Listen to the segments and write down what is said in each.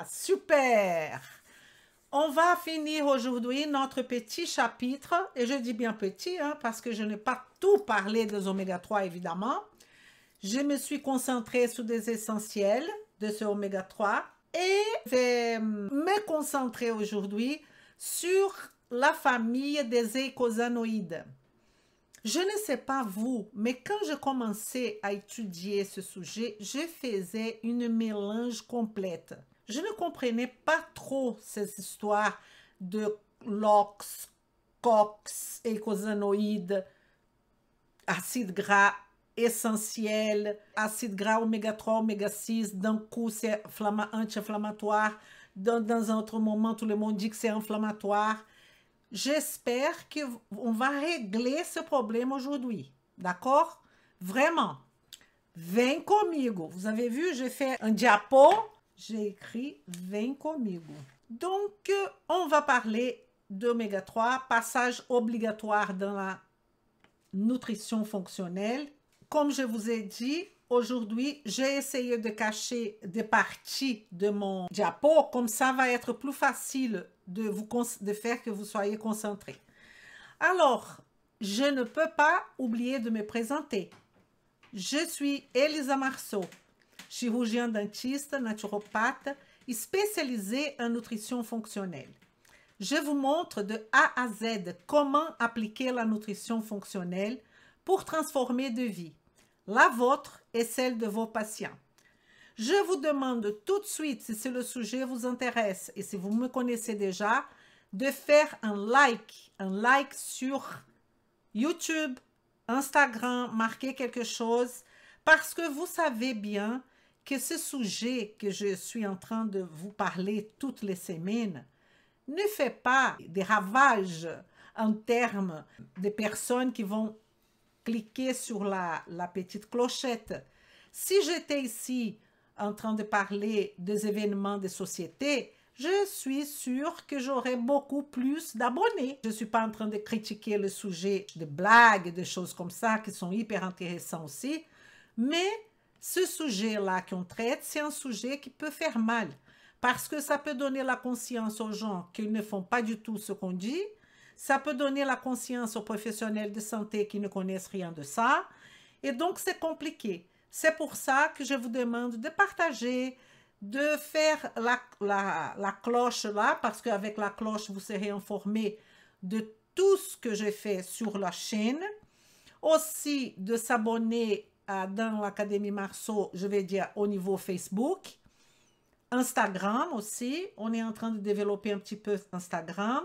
Super! On va finir aujourd'hui notre petit chapitre, et je dis bien petit, hein, parce que je n'ai pas tout parlé des oméga 3 évidemment. Je me suis concentrée sur des essentiels de ce oméga 3 et je vais me concentrer aujourd'hui sur la famille des eicosanoïdes. Je ne sais pas vous, mais quand je commençais à étudier ce sujet, je faisais une mélange complète. Je ne comprenais pas trop ces histoires de LOX, COX, eicosanoïdes, acides gras essentiels, acides gras oméga 3, oméga 6, d'un coup c'est anti-inflammatoire, dans un autre moment tout le monde dit que c'est inflammatoire. J'espère qu'on va régler ce problème aujourd'hui, d'accord? Vraiment, vem comigo. Vous avez vu, j'ai fait un diapo, j'ai écrit vem comigo. Donc, on va parler d'oméga 3, passage obligatoire dans la nutrition fonctionnelle. Comme je vous ai dit, aujourd'hui, j'ai essayé de cacher des parties de mon diapo, comme ça va être plus facile de faire que vous soyez concentrés. Alors, je ne peux pas oublier de me présenter. Je suis Elisa Marceau, chirurgien dentiste, naturopathe et spécialisée en nutrition fonctionnelle. Je vous montre de A à Z comment appliquer la nutrition fonctionnelle pour transformer de vie, la vôtre et celle de vos patients. Je vous demande tout de suite, si le sujet vous intéresse et si vous me connaissez déjà, de faire un like sur YouTube, Instagram, marquer quelque chose, parce que vous savez bien que ce sujet que je suis en train de vous parler toutes les semaines ne fait pas des ravages en termes de personnes qui vont cliquer sur la petite clochette. Si j'étais ici en train de parler des événements de société, je suis sûre que j'aurais beaucoup plus d'abonnés. Je ne suis pas en train de critiquer le sujet de blagues, de choses comme ça qui sont hyper intéressants aussi, mais ce sujet-là qu'on traite, c'est un sujet qui peut faire mal parce que ça peut donner la conscience aux gens qu'ils ne font pas du tout ce qu'on dit. Ça peut donner la conscience aux professionnels de santé qui ne connaissent rien de ça. Et donc, c'est compliqué. C'est pour ça que je vous demande de partager, de faire la cloche là, parce qu'avec la cloche, vous serez informé de tout ce que j'ai fait sur la chaîne. Aussi, de s'abonner dans l'Académie Marceau, je vais dire au niveau Facebook. Instagram aussi, on est en train de développer un petit peu Instagram.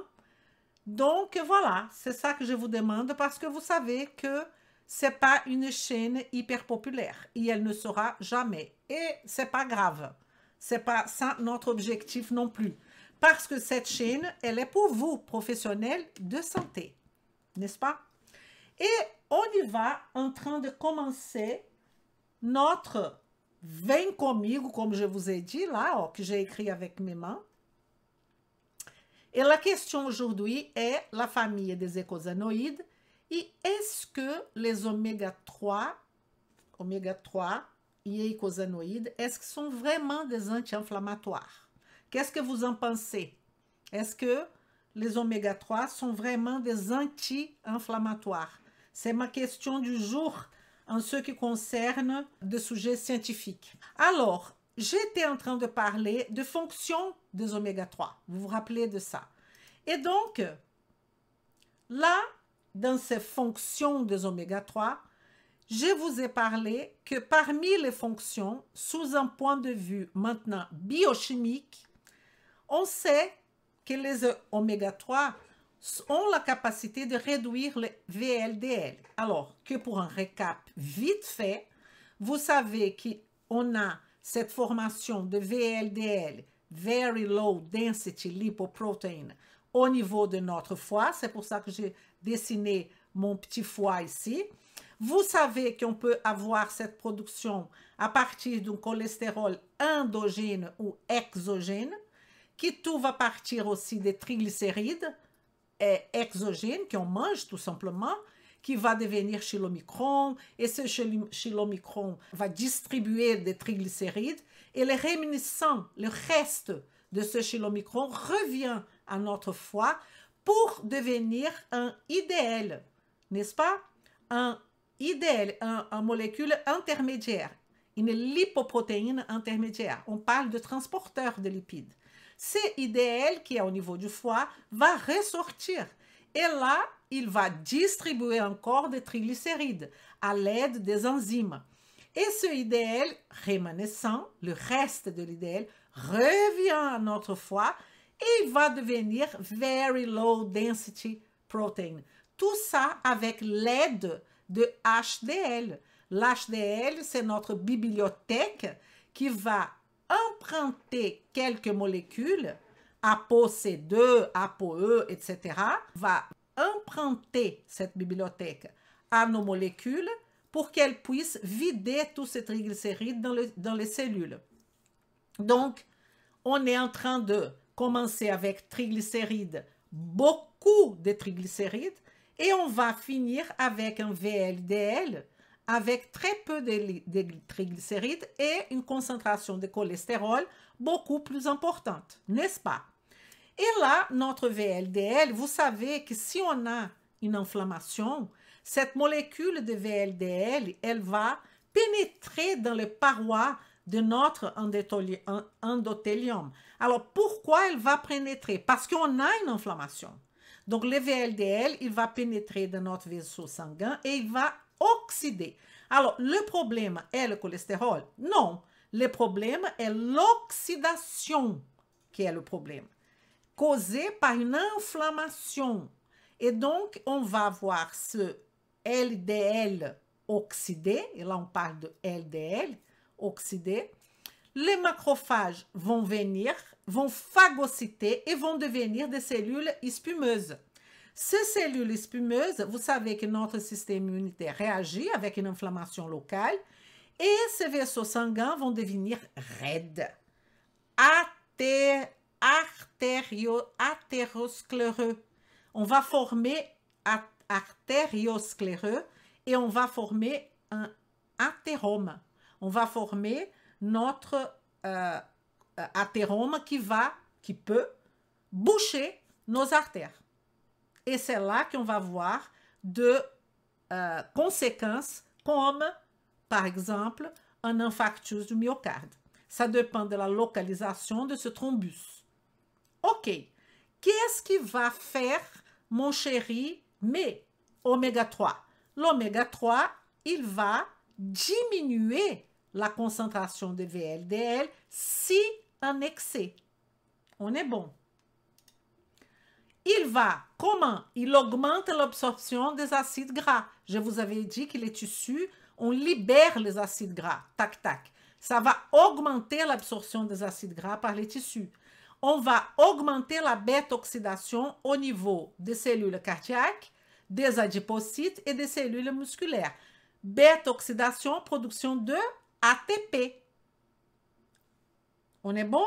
Donc voilà, c'est ça que je vous demande parce que vous savez que c'est pas une chaîne hyper populaire et elle ne sera jamais. Et c'est pas grave. C'est pas ça notre objectif non plus. Parce que cette chaîne, elle est pour vous, professionnels de santé. N'est-ce pas? Et on y va en train de commencer notre Vem comigo, comme je vous ai dit là, que j'ai écrit avec mes mains. Et la question aujourd'hui est la famille des eicosanoïdes et est-ce que les oméga 3 et eicosanoïdes, est-ce qu'ils sont vraiment des anti-inflammatoires? Qu'est-ce que vous en pensez? Est-ce que les oméga 3 sont vraiment des anti-inflammatoires? C'est ma question du jour en ce qui concerne des sujets scientifiques. Alors, j'étais en train de parler de fonction des oméga 3. Vous vous rappelez de ça? Et donc, là, dans ces fonctions des oméga 3, je vous ai parlé que parmi les fonctions, sous un point de vue maintenant biochimique, on sait que les oméga 3 ont la capacité de réduire le VLDL. Alors que pour un récap vite fait, vous savez qu'on a cette formation de VLDL, Very Low Density Lipoprotein, au niveau de notre foie. C'est pour ça que j'ai dessiné mon petit foie ici. Vous savez qu'on peut avoir cette production à partir d'un cholestérol endogène ou exogène, qui tout va partir aussi des triglycérides exogènes qu'on mange tout simplement, qui va devenir chylomicron, et ce chylomicron va distribuer des triglycérides, et les réminiscents, le reste de ce chylomicron revient à notre foie pour devenir un IDL, n'est-ce pas? Un IDL, un molécule intermédiaire, une lipoprotéine intermédiaire. On parle de transporteur de lipides. Ce IDL qui est au niveau du foie va ressortir. Et là, il va distribuer encore des triglycérides à l'aide des enzymes. Et ce IDL rémanescent, le reste de l'IDL, revient à notre foie et il va devenir Very Low Density Protein. Tout ça avec l'aide de HDL. L'HDL, c'est notre bibliothèque qui va emprunter quelques molécules, ApoC2, ApoE, etc., va emprunter cette bibliothèque à nos molécules pour qu'elles puissent vider tous ces triglycérides dans les cellules. Donc, on est en train de commencer avec triglycérides, beaucoup de triglycérides, et on va finir avec un VLDL avec très peu de triglycérides et une concentration de cholestérol beaucoup plus importante, n'est-ce pas? Et là, notre VLDL, vous savez que si on a une inflammation, cette molécule de VLDL, elle va pénétrer dans les parois de notre endothélium. Alors, pourquoi elle va pénétrer? Parce qu'on a une inflammation. Donc, le VLDL, il va pénétrer dans notre vaisseau sanguin et il va oxyder. Alors, le problème est le cholestérol? Non. Le problème est l'oxydation qui est le problème, causé par une inflammation. Et donc, on va voir ce LDL oxydé, et là on parle de LDL oxydé. Les macrophages vont venir, vont phagocyter et vont devenir des cellules spumeuses. Ces cellules spumeuses, vous savez que notre système immunitaire réagit avec une inflammation locale et ces vaisseaux sanguins vont devenir raides, athéroscléreux. On va former artérioscléreux et on va former un athérome. On va former notre athérome qui peut boucher nos artères. Et c'est là qu'on va voir de conséquences comme, par exemple, un infarctus du myocarde. Ça dépend de la localisation de ce thrombus. OK. Qu'est-ce qui va faire, mon chéri, mais oméga 3? L'oméga 3, il va diminuer la concentration de VLDL si en excès. On est bon. Comment? Il augmente l'absorption des acides gras. Je vous avais dit que les tissus, on libère les acides gras. Tac, tac. Ça va augmenter l'absorption des acides gras par les tissus. On va augmenter la bêta-oxydation au niveau des cellules cardiaques, des adipocytes et des cellules musculaires. Bêta-oxydation, production de ATP. On est bon?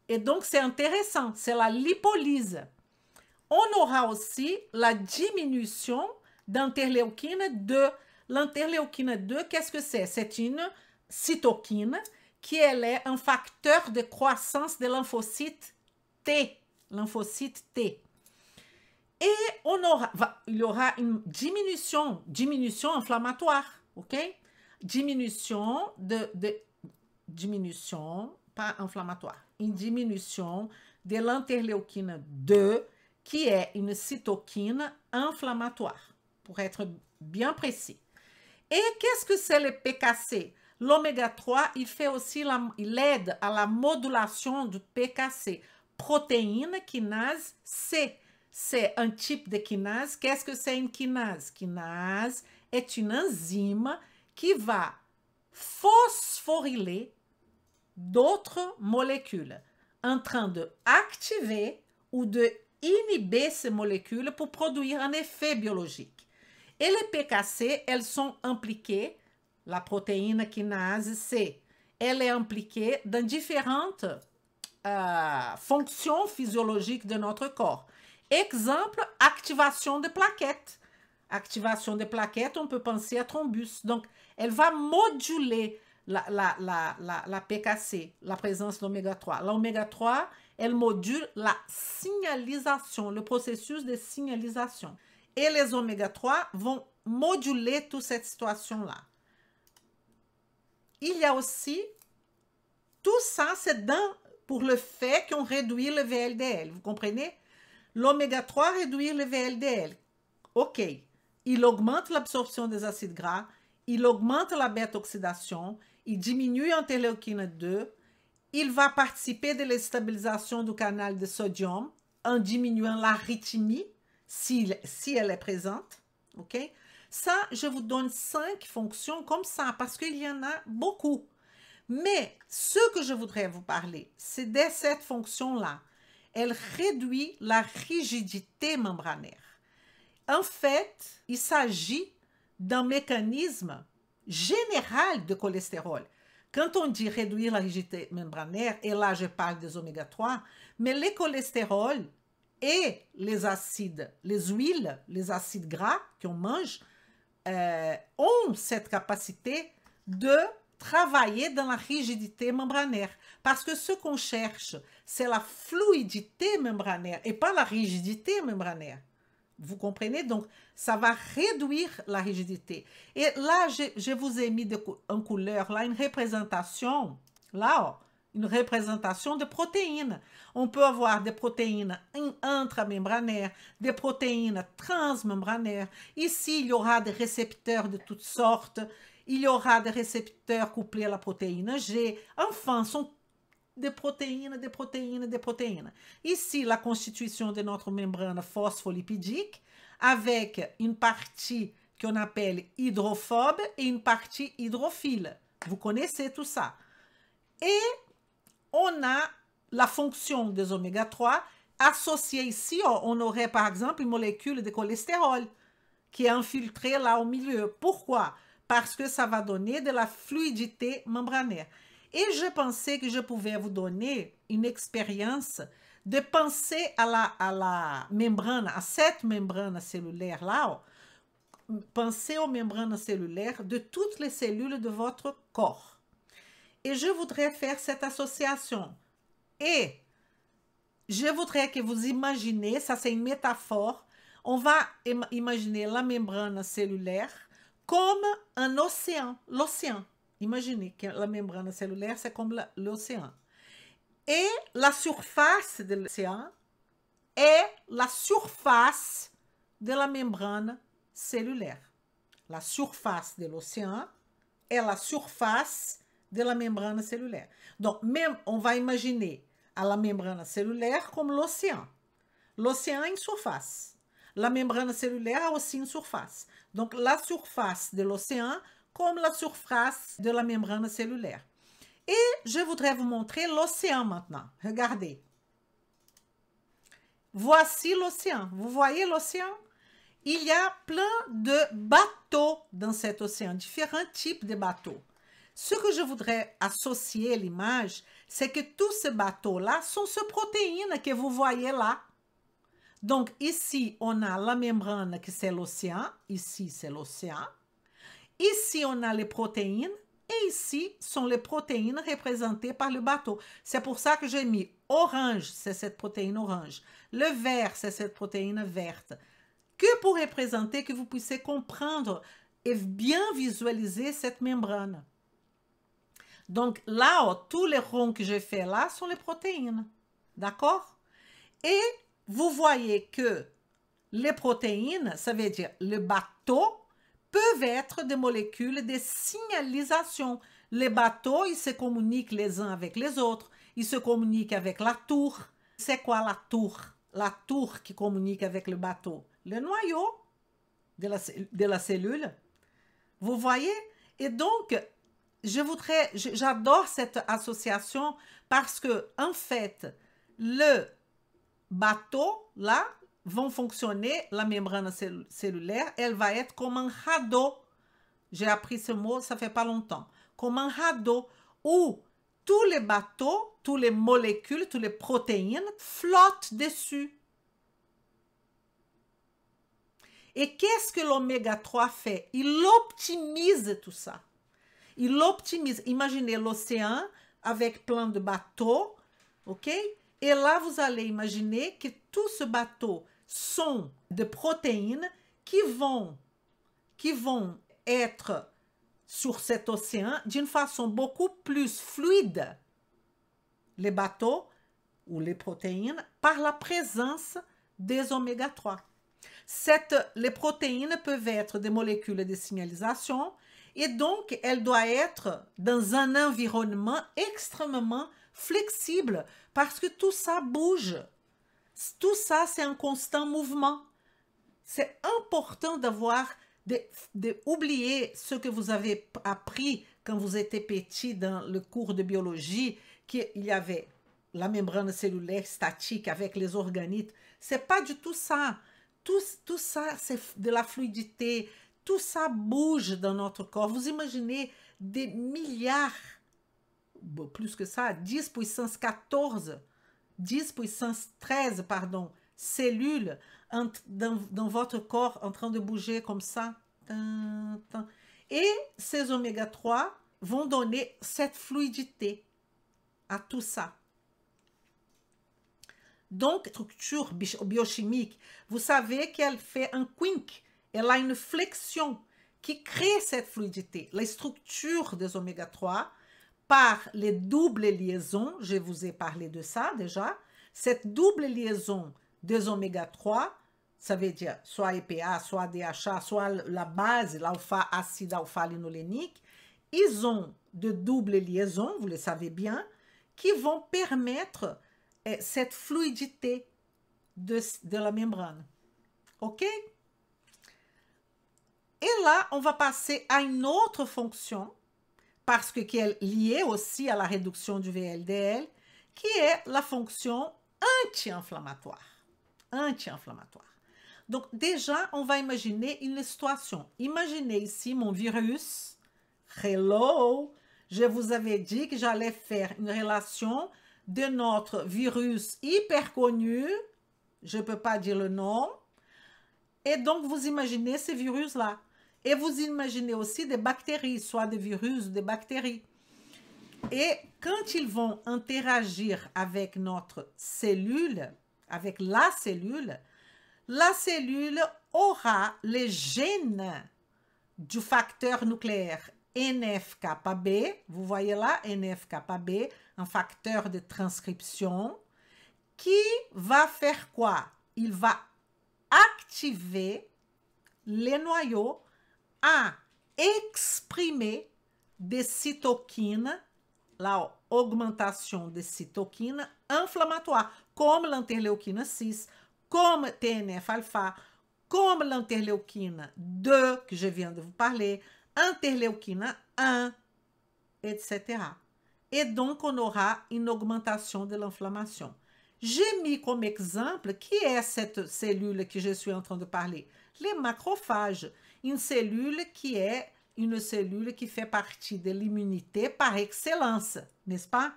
Et donc, c'est intéressant, c'est la lipolyse. On aura aussi la diminution d'interléukine 2. L'interléukine 2, qu'est-ce que c'est? C'est une cytokine qui est un facteur de croissance de lymphocytes T. Lymphocyte T. Et il y aura une diminution inflammatoire, ok? Diminution pas inflammatoire, une diminution de l'interléukine 2, qui est une cytokine inflammatoire, pour être bien précis. Et qu'est-ce que c'est le PKC? L'oméga 3, il aide à la modulation du PKC, protéine kinase C. C'est un type de kinase. Qu'est-ce que c'est une kinase? Kinase est une enzyme qui va phosphoryler d'autres molécules en train de activer ou de inhiber ces molécules pour produire un effet biologique. Et les PKC, elles sont impliquées, la protéine kinase C, elle est impliquée dans différentes fonctions physiologiques de notre corps. Exemple, activation de plaquettes. activation des plaquettes, on peut penser à thrombus. Donc, elle va moduler la PKC, la présence d'oméga 3. L'oméga 3, elle module la signalisation, le processus de signalisation. Et les oméga 3 vont moduler toute cette situation-là. Il y a aussi, tout ça, c'est pour le fait qu'on réduit le VLDL. Vous comprenez? L'oméga 3 réduit le VLDL. OK. Il augmente l'absorption des acides gras, il augmente la bêta-oxydation, il diminue l'interleukine 2, il va participer de la stabilisation du canal de sodium en diminuant l'arythmie si elle est présente. OK? Ça, je vous donne 5 fonctions comme ça parce qu'il y en a beaucoup. Mais ce que je voudrais vous parler, c'est de cette fonction-là. Elle réduit la rigidité membranaire. En fait, il s'agit d'un mécanisme général de cholestérol. Quand on dit réduire la rigidité membranaire, et là je parle des oméga 3, mais les cholestérols et les acides, les huiles, les acides gras qu'on mange, ont cette capacité de travailler dans la rigidité membranaire. Parce que ce qu'on cherche, c'est la fluidité membranaire et pas la rigidité membranaire. Vous comprenez? Donc, ça va réduire la rigidité. Et là, je vous ai mis en couleur, là, une représentation, là, une représentation de protéines. On peut avoir des protéines intramembranaires, des protéines transmembranaires. Ici, il y aura des récepteurs de toutes sortes. Il y aura des récepteurs couplés à la protéine G. Enfin, sont des protéines, des protéines, des protéines. Ici, la constitution de notre membrane phospholipidique avec une partie qu'on appelle hydrophobe et une partie hydrophile. Vous connaissez tout ça. Et on a la fonction des oméga 3 associée ici. On aurait par exemple une molécule de cholestérol qui est infiltrée là au milieu. Pourquoi? Parce que ça va donner de la fluidité membranaire. Et je pensais que je pouvais vous donner une expérience de penser à la membrane, à cette membrane cellulaire-là. Pensez aux membranes cellulaires de toutes les cellules de votre corps. Et je voudrais faire cette association. Et je voudrais que vous imaginez, ça c'est une métaphore, on va imaginer la membrane cellulaire comme un océan, l'océan. Imaginez que la membrane cellulaire, c'est comme l'océan. Et la surface de l'océan est la surface de la membrane cellulaire. La surface de l'océan est la surface de la membrane cellulaire. Donc, même, on va imaginer à la membrane cellulaire comme l'océan. L'océan a une surface. La membrane cellulaire a aussi une surface. Donc, la surface de l'océan comme la surface de la membrane cellulaire. Et je voudrais vous montrer l'océan maintenant. Regardez. Voici l'océan. Vous voyez l'océan? Il y a plein de bateaux dans cet océan, différents types de bateaux. Ce que je voudrais associer à l'image, c'est que tous ces bateaux-là sont ces protéines que vous voyez là. Donc, ici, on a la membrane qui c'est l'océan. Ici, c'est l'océan. Ici, on a les protéines et ici sont les protéines représentées par le bateau. C'est pour ça que j'ai mis orange, c'est cette protéine orange. Le vert, c'est cette protéine verte. Que pour représenter, que vous puissiez comprendre et bien visualiser cette membrane. Donc là, tous les ronds que j'ai fait là sont les protéines. D'accord? Et vous voyez que les protéines, ça veut dire le bateau, peuvent être des molécules de signalisation. Les bateaux, ils se communiquent les uns avec les autres. Ils se communiquent avec la tour. C'est quoi la tour? La tour qui communique avec le bateau. Le noyau de la cellule. Vous voyez? Et donc, j'adore cette association parce que, en fait, le bateau, là, vont fonctionner, la membrane cellulaire, elle va être comme un radeau. J'ai appris ce mot, ça fait pas longtemps. Comme un radeau où tous les bateaux, toutes les molécules, toutes les protéines flottent dessus. Et qu'est-ce que l'oméga 3 fait? Il optimise tout ça. Il optimise. Imaginez l'océan avec plein de bateaux, ok? Et là, vous allez imaginer que tout ce bateau sont de protéines qui vont être sur cet océan d'une façon beaucoup plus fluide, les bateaux ou les protéines, par la présence des oméga 3. Les protéines peuvent être des molécules de signalisation et donc elles doivent être dans un environnement extrêmement flexible parce que tout ça bouge. Tout ça, c'est un constant mouvement. C'est important d'oublier ce que vous avez appris quand vous étiez petit dans le cours de biologie, qu'il y avait la membrane cellulaire statique avec les organites. C'est pas du tout ça. Tout ça, c'est de la fluidité. Tout ça bouge dans notre corps. Vous imaginez des milliards, plus que ça, 10 puissance 14, 10 puissance 13, pardon, cellules dans votre corps en train de bouger comme ça. Et ces oméga 3 vont donner cette fluidité à tout ça. Donc, structure biochimique, vous savez qu'elle fait un kink, elle a une flexion qui crée cette fluidité. Les structures des oméga 3, par les doubles liaisons, je vous ai parlé de ça déjà, cette double liaison des oméga 3, ça veut dire soit EPA, soit DHA, soit la base, acide alpha-linolénique, ils ont de doubles liaisons, vous le savez bien, qui vont permettre cette fluidité de la membrane. OK? Et là, on va passer à une autre fonction, parce que qui est liée aussi à la réduction du VLDL, qui est la fonction anti-inflammatoire. Anti-inflammatoire. Donc déjà, on va imaginer une situation. Imaginez ici mon virus. Hello! Je vous avais dit que j'allais faire une relation de notre virus hyper connu, je ne peux pas dire le nom, et donc vous imaginez ces virus-là. Et vous imaginez aussi des bactéries, soit des virus ou des bactéries. Et quand ils vont interagir avec notre cellule, avec la cellule aura les gènes du facteur nucléaire NF-κB, vous voyez là, NF-κB, un facteur de transcription, qui va faire quoi? Il va activer les noyaux à exprimer des cytokines, la augmentation des cytokines inflammatoires, comme l'interleuquine 6, comme TNF-alpha, comme l'interleuquine 2, que je viens de vous parler, interleuquine 1, etc. Et donc, on aura une augmentation de l'inflammation. J'ai mis comme exemple qui est cette cellule que je suis en train de parler. Les macrophages, une cellule qui est une cellule qui fait partie de l'immunité par excellence, n'est-ce pas?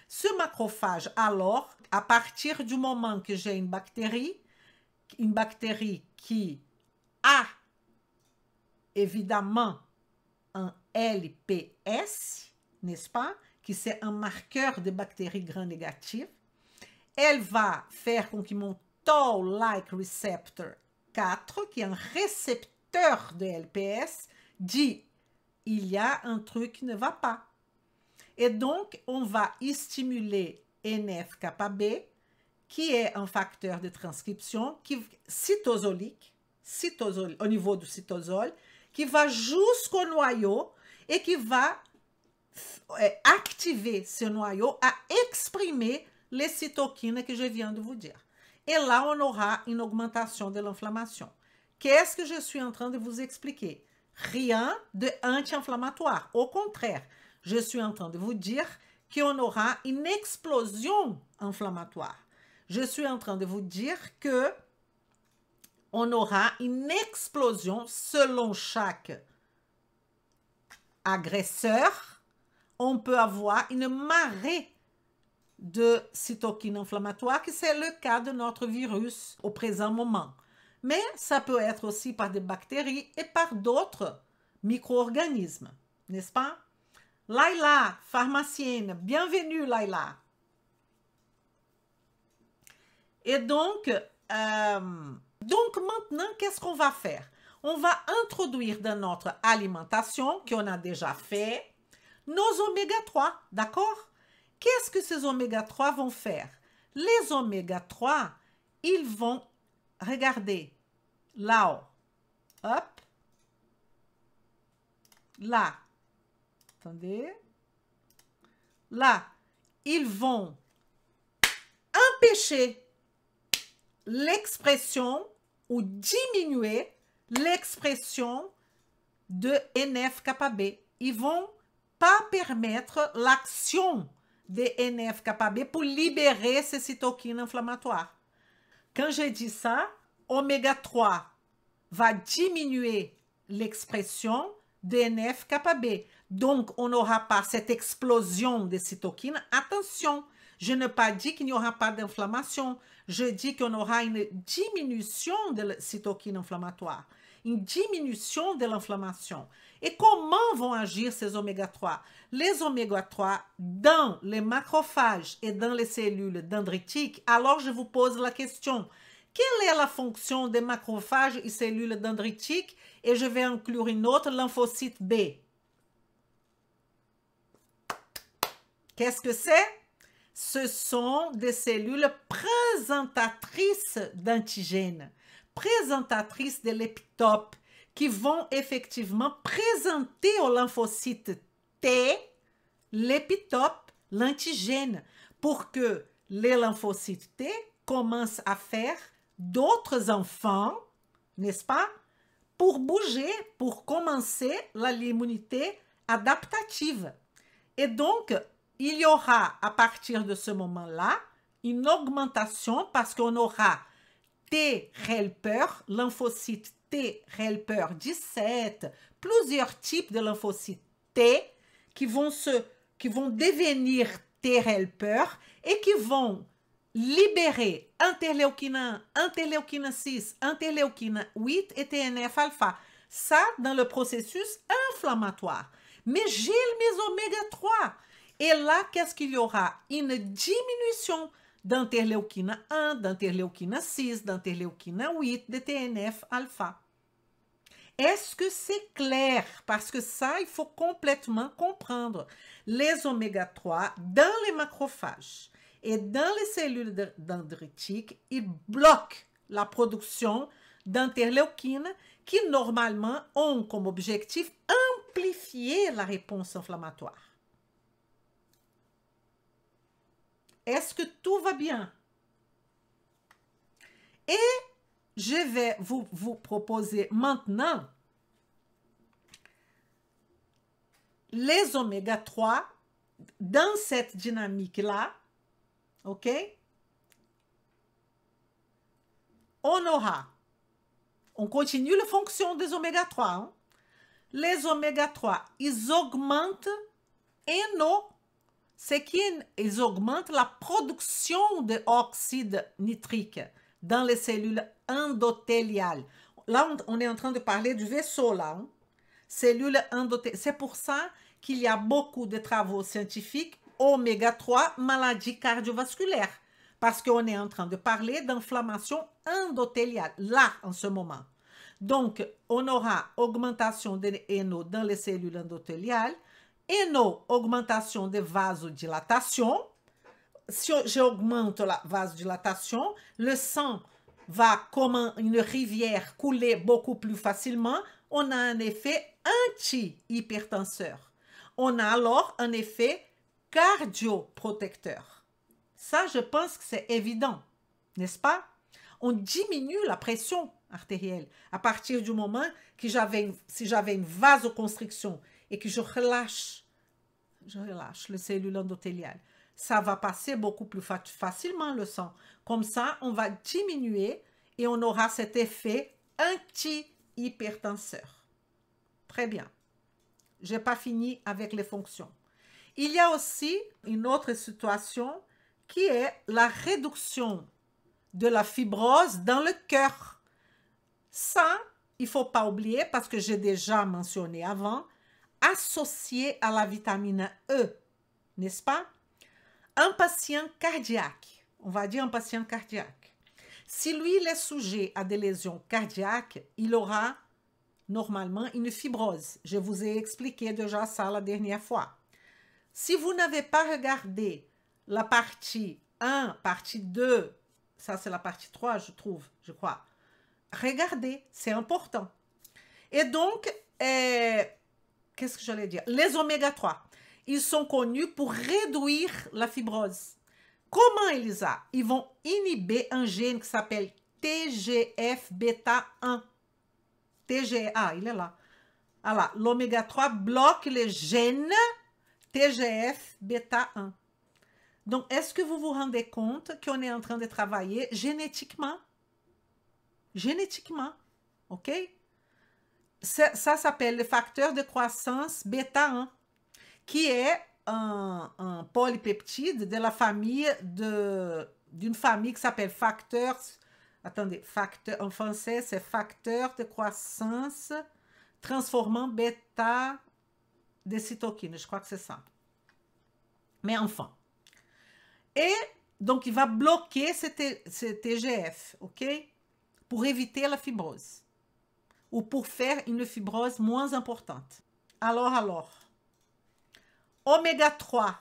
Ce macrophage, alors, à partir du moment que j'ai une bactérie qui a évidemment un LPS, n'est-ce pas? Qui c'est un marqueur de bactéries gram-négatives. Elle va faire comme que mon Toll-like receptor 4, qui est un récepteur de LPS, dit il y a un truc qui ne va pas. Et donc, on va stimuler NF-κB, qui est un facteur de transcription cytosolique, au niveau du cytosol, qui va jusqu'au noyau et qui va activer ce noyau à exprimer les cytokines que je viens de vous dire. Et là, on aura une augmentation de l'inflammation. Qu'est-ce que je suis en train de vous expliquer? Rien de anti-inflammatoire. Au contraire, je suis en train de vous dire qu'on aura une explosion inflammatoire. Je suis en train de vous dire que on aura une explosion selon chaque agresseur. On peut avoir une marée de cytokines inflammatoires, que c'est le cas de notre virus au présent moment. mais ça peut être aussi par des bactéries et par d'autres micro-organismes, n'est-ce pas? Laila, pharmacienne, bienvenue Laila. Et donc maintenant, qu'est-ce qu'on va faire? On va introduire dans notre alimentation, qu'on a déjà fait, nos oméga 3, d'accord? Qu'est-ce que ces oméga 3 vont faire? Les oméga 3, ils vont, regardez, là-haut, hop, là, attendez, là, ils vont empêcher l'expression ou diminuer l'expression de NF-kappa-B. Ils vont pas permettre l'action de NF-kappa-B pour libérer ces cytokines inflammatoires. Quand je dis ça, oméga 3 va diminuer l'expression de NF-kappa-B. Donc, on n'aura pas cette explosion des cytokines. Attention, je n'ai pas dit qu'il n'y aura pas d'inflammation. Je dis qu'on aura une diminution de la cytokine inflammatoire, une diminution de l'inflammation. Et comment vont agir ces oméga 3? Les oméga 3 dans les macrophages et dans les cellules dendritiques. Alors, je vous pose la question. Quelle est la fonction des macrophages et cellules dendritiques? Et je vais inclure une autre, lymphocyte B. Qu'est-ce que c'est? Ce sont des cellules présentatrices d'antigènes, présentatrices de l'épitope, qui vont effectivement présenter au lymphocyte T l'épitope, l'antigène, pour que les lymphocytes T commencent à faire d'autres enfants, n'est-ce pas, pour bouger, pour commencer l'immunité adaptative. Et donc, il y aura à partir de ce moment-là une augmentation parce qu'on aura T helper, lymphocyte T helper 17, plusieurs types de lymphocytes T qui vont devenir T helper et qui vont libérer interléukine 1, interléukine 6, interléukine 8 et TNF-alpha. Ça dans le processus inflammatoire. Mais j'ai mes oméga 3. Et là, qu'est-ce qu'il y aura? Une diminution d'interléukine 1, d'interléukine 6, d'interléukine 8, de TNF-alpha. Est-ce que c'est clair? Parce que ça, il faut complètement comprendre. Les oméga 3 dans les macrophages et dans les cellules dendritiques, ils bloquent la production d'interléukines qui normalement ont comme objectif amplifier la réponse inflammatoire. Est-ce que tout va bien? Et je vais vous proposer maintenant les oméga 3 dans cette dynamique-là, ok? On continue la fonction des oméga 3. Hein? Les oméga 3, ils augmentent ils augmentent la production d'oxyde nitrique dans les cellules endothéliales. Là, on est en train de parler du vaisseau, là. Hein? Cellules endothéliales. C'est pour ça qu'il y a beaucoup de travaux scientifiques, oméga 3, maladies cardiovasculaires. Parce qu'on est en train de parler d'inflammation endothéliale, là, en ce moment. Donc, on aura augmentation des NO dans les cellules endothéliales, augmentation de vasodilatation. Si j'augmente la vasodilatation, le sang va comme une rivière couler beaucoup plus facilement. On a un effet anti-hypertenseur. On a alors un effet cardioprotecteur. Ça, je pense que c'est évident, n'est-ce pas? On diminue la pression artérielle à partir du moment que si j'avais une vasoconstriction et que je relâche les cellules endothéliales, ça va passer beaucoup plus facilement le sang. Comme ça, on va diminuer et on aura cet effet anti-hypertenseur. Très bien. Je n'ai pas fini avec les fonctions. Il y a aussi une autre situation qui est la réduction de la fibrose dans le cœur. Ça, il ne faut pas oublier, parce que j'ai déjà mentionné avant, associé à la vitamine E, n'est-ce pas? Un patient cardiaque, on va dire un patient cardiaque, si lui il est sujet à des lésions cardiaques, il aura normalement une fibrose. Je vous ai expliqué déjà ça la dernière fois. Si vous n'avez pas regardé la partie 1, partie 2, ça c'est la partie 3, je crois. Regardez, c'est important. Et donc, qu'est-ce que j'allais dire? Les oméga 3, ils sont connus pour réduire la fibrose. Comment ils vont inhiber un gène qui s'appelle TGF-bêta 1. TGA, il est là. Alors, l'oméga 3 bloque le gène TGF-bêta 1. Donc, est-ce que vous vous rendez compte qu'on est en train de travailler génétiquement? Génétiquement, ok? Ça s'appelle le facteur de croissance bêta 1, qui est un polypeptide de la famille d'une famille qui s'appelle facteur, attendez, facteur, en français, c'est facteur de croissance transformant bêta des cytokines, je crois que c'est ça. Mais enfin. Et donc, il va bloquer ce TGF, ok? Pour éviter la fibrose. Ou pour faire une fibrose moins importante. Alors, oméga 3.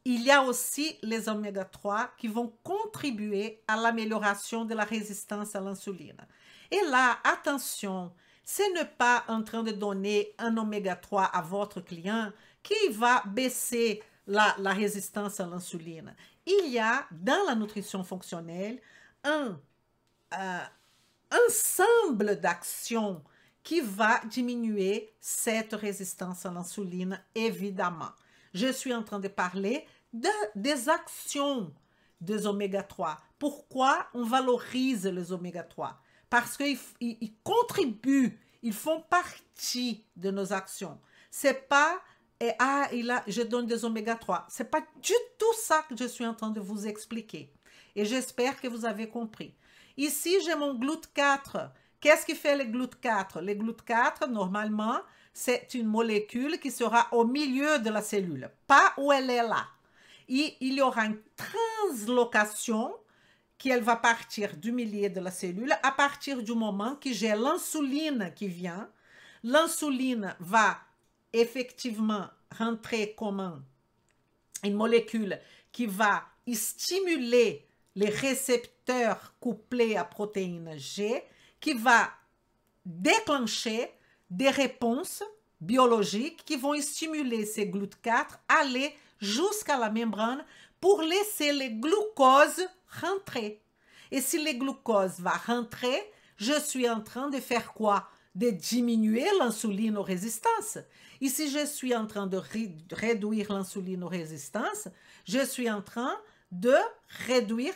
Il y a aussi les oméga 3 qui vont contribuer à l'amélioration de la résistance à l'insuline. Et là, attention, ce n'est pas en train de donner un oméga 3 à votre client qui va baisser la résistance à l'insuline. Il y a dans la nutrition fonctionnelle un ensemble d'actions qui va diminuer cette résistance à l'insuline, évidemment. Je suis en train de parler des actions des oméga 3. Pourquoi on valorise les oméga 3? Parce qu'ils contribuent, ils font partie de nos actions. C'est pas, je donne des oméga 3. C'est pas du tout ça que je suis en train de vous expliquer. Et j'espère que vous avez compris. Ici, j'ai mon GLUT4. Qu'est-ce qui fait le GLUT4? Le GLUT4, normalement, c'est une molécule qui sera au milieu de la cellule, pas où elle est là. Et il y aura une translocation qu'elle va partir du milieu de la cellule à partir du moment que j'ai l'insuline qui vient. L'insuline va effectivement rentrer comme une molécule qui va stimuler les récepteurs couplés à protéine G, qui va déclencher des réponses biologiques qui vont stimuler ces GLUT4 aller jusqu'à la membrane pour laisser le glucose rentrer. Et si le glucose va rentrer, je suis en train de faire quoi? De diminuer l'insulinorésistance. Et si je suis en train de réduire l'insulinorésistance, je suis en train de réduire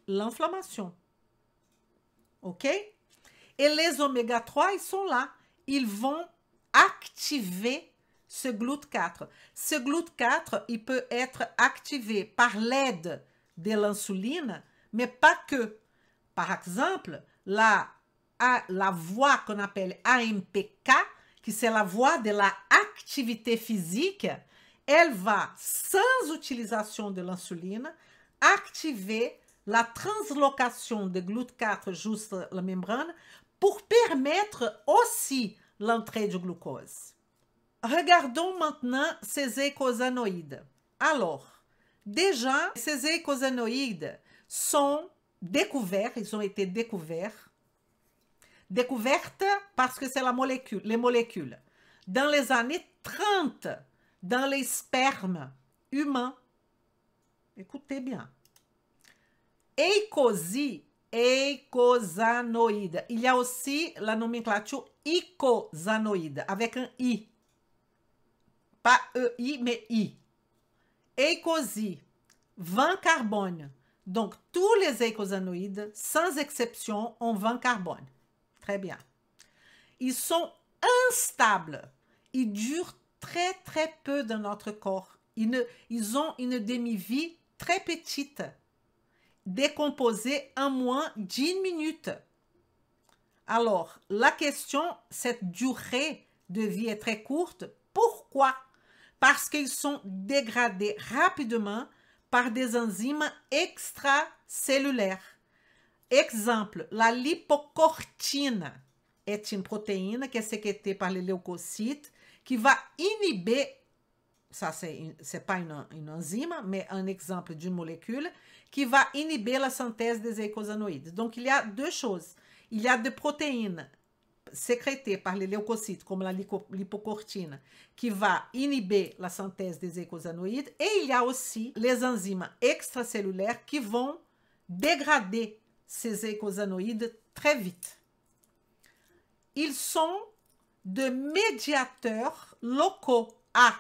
l'inflammation. OK? Et les oméga 3, ils sont là. Ils vont activer ce GLUT4. Ce GLUT4, il peut être activé par l'aide de l'insuline, mais pas que. Par exemple, la voie qu'on appelle AMPK, qui c'est la voie de l'activité physique, elle va, sans utilisation de l'insuline, activer la translocation de GLUT4 jusqu'à la membrane pour permettre aussi l'entrée du glucose. Regardons maintenant ces eicosanoïdes. Alors, déjà, ces eicosanoïdes sont découverts, ils ont été découvertes parce que c'est les molécules. Dans les années 30, dans les spermes humains, écoutez bien, eicosanoïdes. Il y a aussi la nomenclature icosanoïde avec un I. Pas EI, mais I. Eicosi, 20 carbone. Donc, tous les eicosanoïdes, sans exception, ont 20 carbone. Très bien. Ils sont instables. Ils durent très, très peu dans notre corps. Ils ont une demi-vie très petite. Décomposée en moins d'1 minute. Alors, la question, cette durée de vie est très courte. Pourquoi? Parce qu'ils sont dégradés rapidement par des enzymes extracellulaires. Exemple, la lipocortine est une protéine qui est sécrétée par les leucocytes qui va inhiber, ça c'est pas une enzyme, mais un exemple d'une molécule qui va inhiber la synthèse des eicosanoïdes. Donc, il y a deux choses. Il y a des protéines sécrétées par les leucocytes, comme la lipocortine, qui va inhiber la synthèse des eicosanoïdes. Et il y a aussi les enzymes extracellulaires qui vont dégrader ces eicosanoïdes très vite. Ils sont de médiateurs locaux. Ah,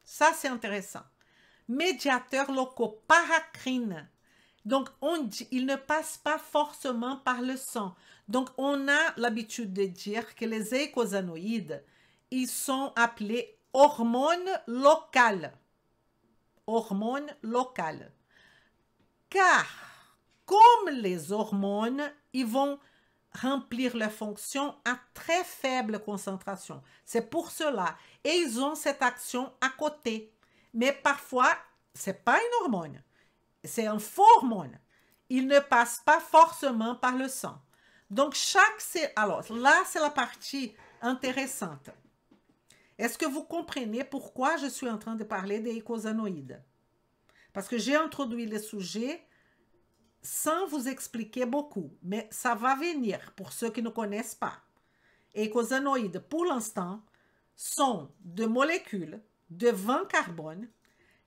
ça c'est intéressant. Médiateurs locaux, paracrine. Donc, ils ne passent pas forcément par le sang. Donc, on a l'habitude de dire que les eicosanoïdes, ils sont appelés hormones locales. Hormones locales. Car, comme les hormones, ils vont remplir leurs fonctions à très faible concentration. C'est pour cela. Et ils ont cette action à côté. Mais parfois, ce n'est pas une hormone. C'est un faux hormone. Il ne passe pas forcément par le sang. Donc, alors, là, c'est la partie intéressante. Est-ce que vous comprenez pourquoi je suis en train de parler des eicosanoïdes? Parce que j'ai introduit le sujet sans vous expliquer beaucoup, mais ça va venir pour ceux qui ne connaissent pas. Eicosanoïdes, pour l'instant, sont de molécules de 20 carbone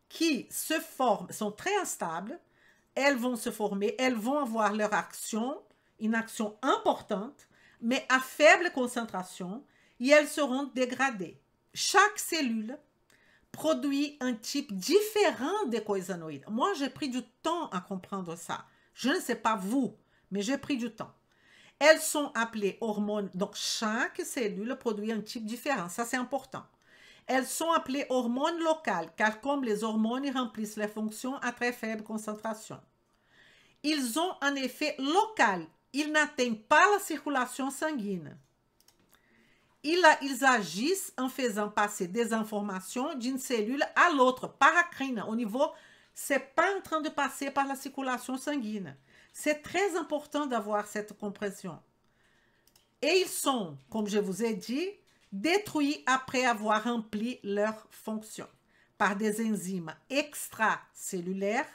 qui se forment, sont très instables, elles vont se former, elles vont avoir leur action, une action importante, mais à faible concentration, et elles seront dégradées. Chaque cellule produit un type différent d'écosanoïdes. Moi, j'ai pris du temps à comprendre ça. Je ne sais pas vous, mais j'ai pris du temps. Elles sont appelées hormones, donc chaque cellule produit un type différent, ça c'est important. Elles sont appelées hormones locales, car comme les hormones, ils remplissent les fonctions à très faible concentration. Ils ont un effet local. Ils n'atteignent pas la circulation sanguine. Ils agissent en faisant passer des informations d'une cellule à l'autre, paracrine, au niveau, c'est pas en train de passer par la circulation sanguine. C'est très important d'avoir cette compréhension. Et ils sont, comme je vous ai dit, détruits après avoir rempli leur fonction par des enzymes extracellulaires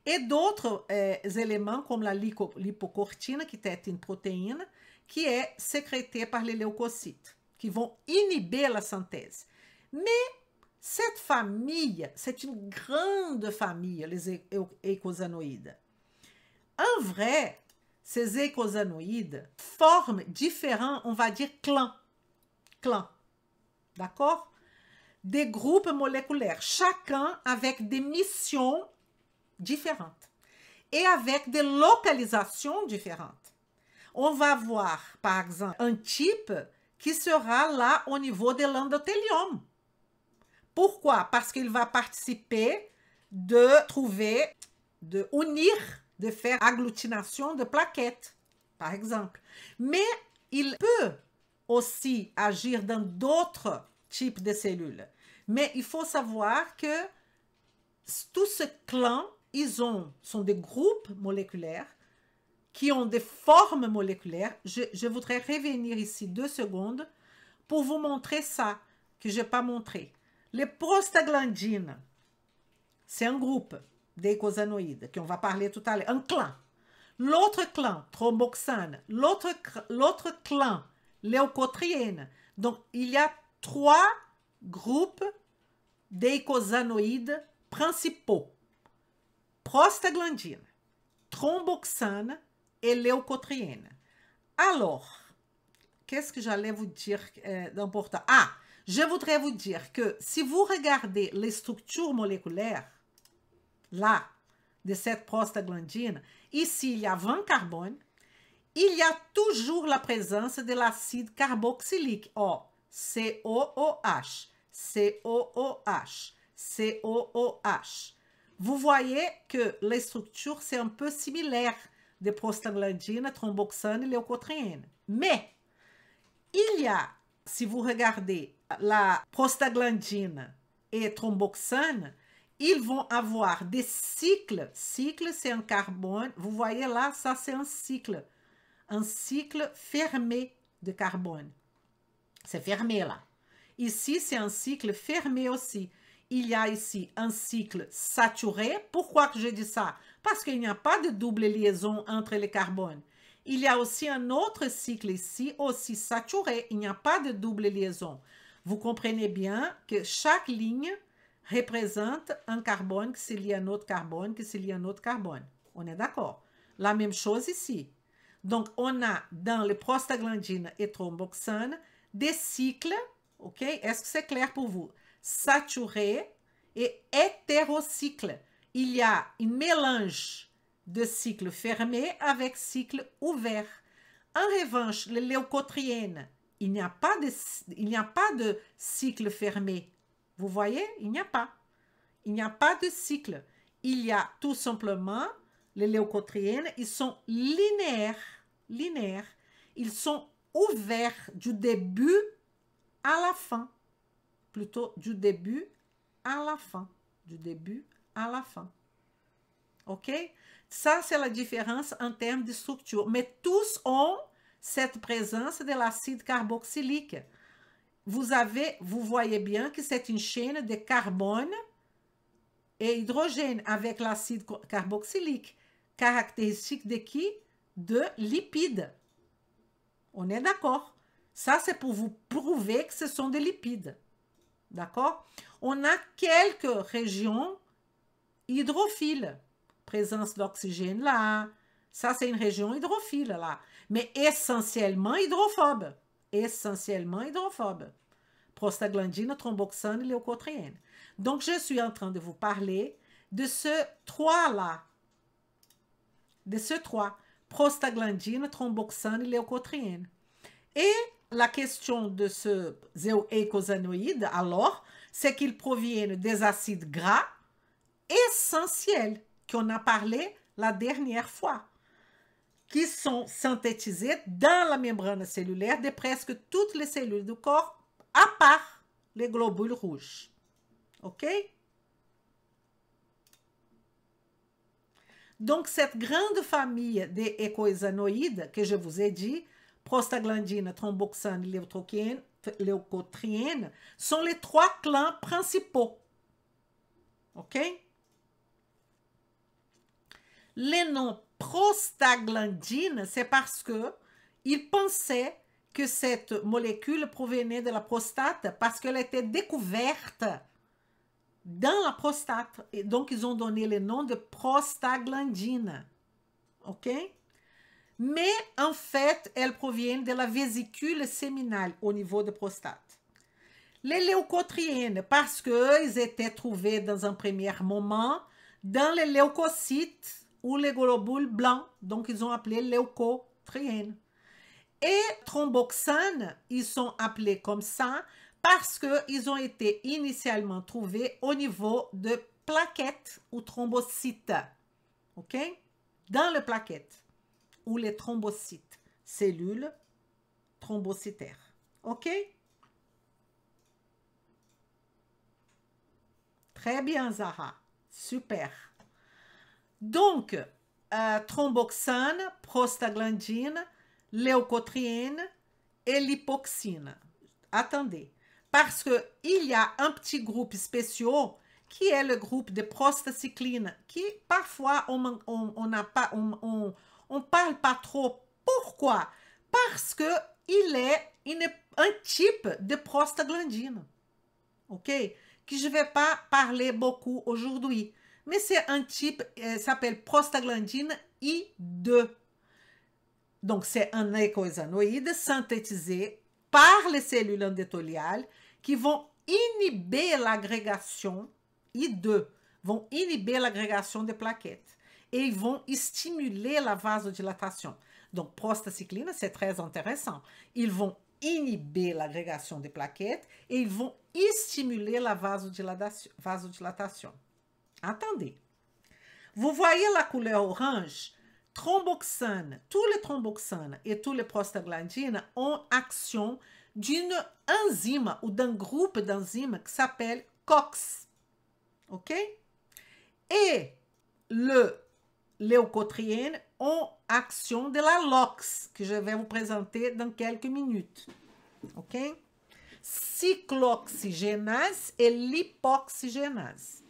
et d'autres éléments comme la lipocortine, qui est une protéine, qui est sécrétée par les leucocytes, qui vont inhiber la synthèse. Mais cette famille, c'est une grande famille, les eicosanoïdes. En vrai, ces eicosanoïdes forment différents, on va dire, clans, d'accord? Des groupes moléculaires, chacun avec des missions différentes et avec des localisations différentes. On va voir, par exemple, un type qui sera là au niveau de l'endothélium. Pourquoi? Parce qu'il va participer de trouver, de unir, de faire agglutination de plaquettes, par exemple. Mais il peut aussi agir dans d'autres types de cellules. Mais il faut savoir que tous ces clans, sont des groupes moléculaires qui ont des formes moléculaires. Je voudrais revenir ici 2 secondes pour vous montrer ça que je n'ai pas montré. Les prostaglandines, c'est un groupe d'eicosanoïdes qu'on va parler tout à l'heure, un clan. L'autre clan, thromboxane, l'autre clan, leucotriène. Donc, il y a 3 groupes d'eicosanoïdes principaux. Prostaglandine, thromboxane et leucotriène. Alors, qu'est-ce que j'allais vous dire d'important? Ah, je voudrais vous dire que si vous regardez les structures moléculaires, là, de cette prostaglandine, ici, il y a 20 carbones, il y a toujours la présence de l'acide carboxylique. Oh, COOH, COOH, COOH. Vous voyez que les structures, c'est un peu similaire de prostaglandine, thromboxane et leucotriène. Mais, Il y a, si vous regardez la prostaglandine et thromboxane, ils vont avoir des cycles. Cycle, c'est un carbone. Vous voyez là, ça c'est un cycle fermé de carbone. C'est fermé là. Ici, c'est un cycle fermé aussi. Il y a ici un cycle saturé. Pourquoi que je dis ça? Parce qu'il n'y a pas de double liaison entre les carbones. Il y a aussi un autre cycle ici, aussi saturé. Il n'y a pas de double liaison. Vous comprenez bien que chaque ligne représente un carbone qui se lie à un autre carbone, qui se lie à un autre carbone. On est d'accord? La même chose ici. Donc, on a dans les prostaglandines et thromboxane des cycles, ok? Est-ce que c'est clair pour vous? Saturés et hétérocycles. Il y a un mélange de cycles fermés avec cycles ouverts. En revanche, les leucotriènes, il n'y a pas de cycle fermé. Vous voyez? Il n'y a pas. Il n'y a pas de cycle. Il y a tout simplement, les leucotriènes, ils sont linéaires. Ils sont ouverts du début à la fin. Plutôt du début à la fin. Du début à la fin. OK? Ça, c'est la différence en termes de structure. Mais tous ont cette présence de l'acide carboxylique. Vous voyez bien que c'est une chaîne de carbone et hydrogène avec l'acide carboxylique. Caractéristique de qui? De lipides. On est d'accord? Ça, c'est pour vous prouver que ce sont des lipides. D'accord? On a quelques régions hydrophiles. Présence d'oxygène là. Ça, c'est une région hydrophile là. Mais essentiellement hydrophobe. Essentiellement hydrophobe. Prostaglandine, thromboxane, leucotriène. Donc, je suis en train de vous parler de ce 3-là. De ce 3. Prostaglandine, thromboxane, leucotriène. Et la question de ce eicosanoïde, alors, c'est qu'ils proviennent des acides gras essentiels qu'on a parlé la dernière fois, qui sont synthétisés dans la membrane cellulaire de presque toutes les cellules du corps, à part les globules rouges. OK? Donc, cette grande famille des eicosanoïdes que je vous ai dit, prostaglandine, thromboxane, leucotriène, sont les 3 clans principaux. OK? Les noms prostaglandine, c'est parce que ils pensaient que cette molécule provenait de la prostate parce qu'elle était découverte dans la prostate. Et donc, ils ont donné le nom de prostaglandine. OK? Mais, en fait, elle provient de la vésicule séminale au niveau de prostate. Les leucotriènes, parce qu'ils étaient trouvés dans un premier moment dans les leucocytes ou les globules blancs. Donc, ils ont appelé leucotriènes. Et thromboxane, ils sont appelés comme ça parce qu'ils ont été initialement trouvés au niveau de plaquettes ou thrombocytes. OK? Dans les plaquettes ou les thrombocytes, cellules thrombocytaires. OK? Très bien, Zara. Super. Donc, thromboxane, prostaglandine, leucotriène et lipoxine. Attendez, parce qu'il y a un petit groupe spécial qui est le groupe de prostacycline, qui parfois on parle pas trop. Pourquoi? Parce qu'il est un type de prostaglandine, ok? Que je ne vais pas parler beaucoup aujourd'hui. Mais c'est un type, s'appelle prostaglandine I2. Donc, c'est un eicosanoïde synthétisé par les cellules endothéliales qui vont inhiber l'agrégation I2, vont inhiber l'agrégation des plaquettes et ils vont stimuler la vasodilatation. Donc, prostacycline, c'est très intéressant. Ils vont inhiber l'agrégation des plaquettes et ils vont stimuler la vasodilatation. Attendez. Vous voyez la couleur orange? thromboxane, tous les thromboxanes et tous les prostaglandines ont action d'une enzyme ou d'un groupe d'enzymes qui s'appelle COX. OK? Et le leucotriène ont action de la LOX, que je vais vous présenter dans quelques minutes. OK? Cyclooxygénase et lipoxygénase.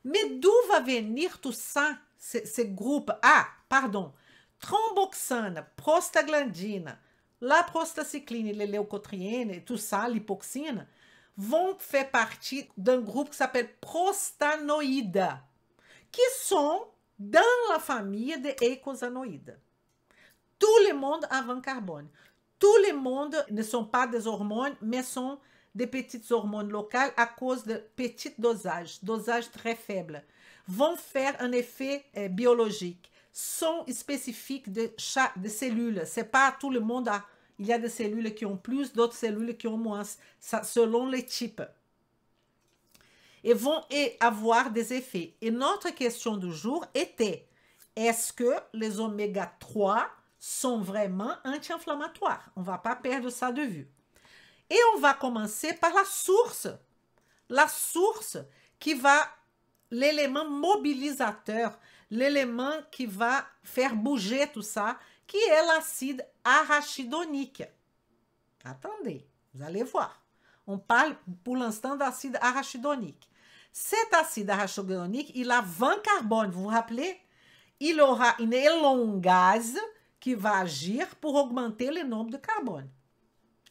Mais d'où va venir tout ça, ces groupes? Ah, pardon. Thromboxane, prostaglandine, la prostacycline, les leucotriènes et tout ça, l'hypoxine, vont faire partie d'un groupe qui s'appelle prostanoïdes, qui sont dans la famille des eicosanoïdes. Tout le monde avant carbone. Tout le monde ne sont pas des hormones, mais sont des petites hormones locales à cause de petits dosages très faibles, vont faire un effet biologique, sont spécifiques de chaque des cellules. C'est pas tout le monde a. Il y a des cellules qui ont plus, d'autres cellules qui ont moins, ça, selon les types. Et vont avoir des effets. Et notre question du jour était, est-ce que les oméga 3 sont vraiment anti-inflammatoires? On ne va pas perdre ça de vue. Et on va commencer par la source. La source qui va, l'élément mobilisateur, l'élément qui va faire bouger tout ça, qui est l'acide arachidonique. Attendez, vous allez voir. On parle pour l'instant d'acide arachidonique. Cet acide arachidonique, il a 20 carbones, vous vous rappelez? Il aura une élongase qui va agir pour augmenter le nombre de carbone.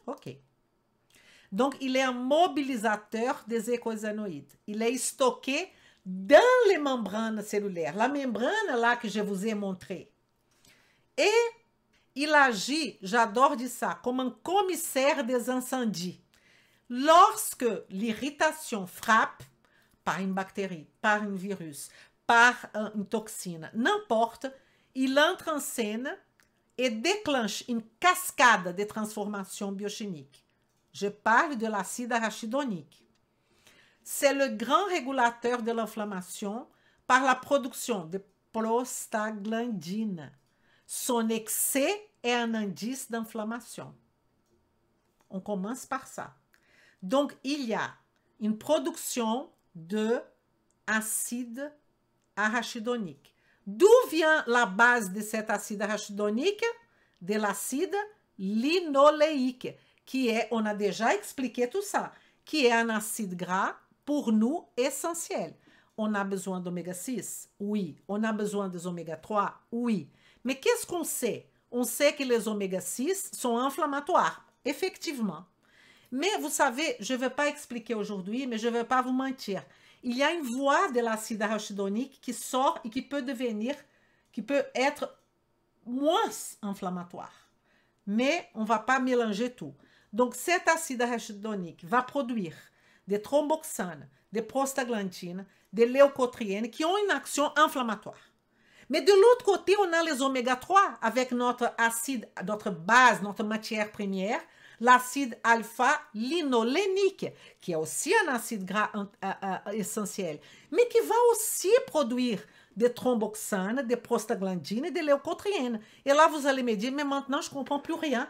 OK. Donc, il est un mobilisateur des eicosanoïdes. Il est stocké dans les membranes cellulaires. La membrane là que je vous ai montré. Et il agit, j'adore dire ça, comme un commissaire des incendies. Lorsque l'irritation frappe par une bactérie, par un virus, par une toxine, n'importe, il entre en scène et déclenche une cascade de transformations biochimiques. Je parle de l'acide arachidonique. C'est le grand régulateur de l'inflammation par la production de prostaglandine. Son excès est un indice d'inflammation. On commence par ça. Donc, il y a une production d'acide arachidonique. D'où vient la base de cet acide arachidonique? De l'acide linoléique, qui est, on a déjà expliqué tout ça, qui est un acide gras pour nous essentiel. On a besoin d'oméga 6? Oui. On a besoin des oméga 3? Oui. Mais qu'est-ce qu'on sait? On sait que les oméga 6 sont inflammatoires, effectivement. Mais vous savez, je ne vais pas expliquer aujourd'hui, mais je ne vais pas vous mentir. Il y a une voie de l'acide arachidonique qui sort et qui peut devenir, qui peut être moins inflammatoire. Mais on ne va pas mélanger tout. Donc, cet acide arachidonique va produire des thromboxanes, des prostaglandines, des leucotriènes qui ont une action inflammatoire. Mais de l'autre côté, on a les oméga 3 avec notre acide, notre base, notre matière première, l'acide alpha-linolénique, qui est aussi un acide gras essentiel, mais qui va aussi produire des thromboxanes, des prostaglandines et des leucotriènes. Et là, vous allez me dire, mais maintenant, je ne comprends plus rien.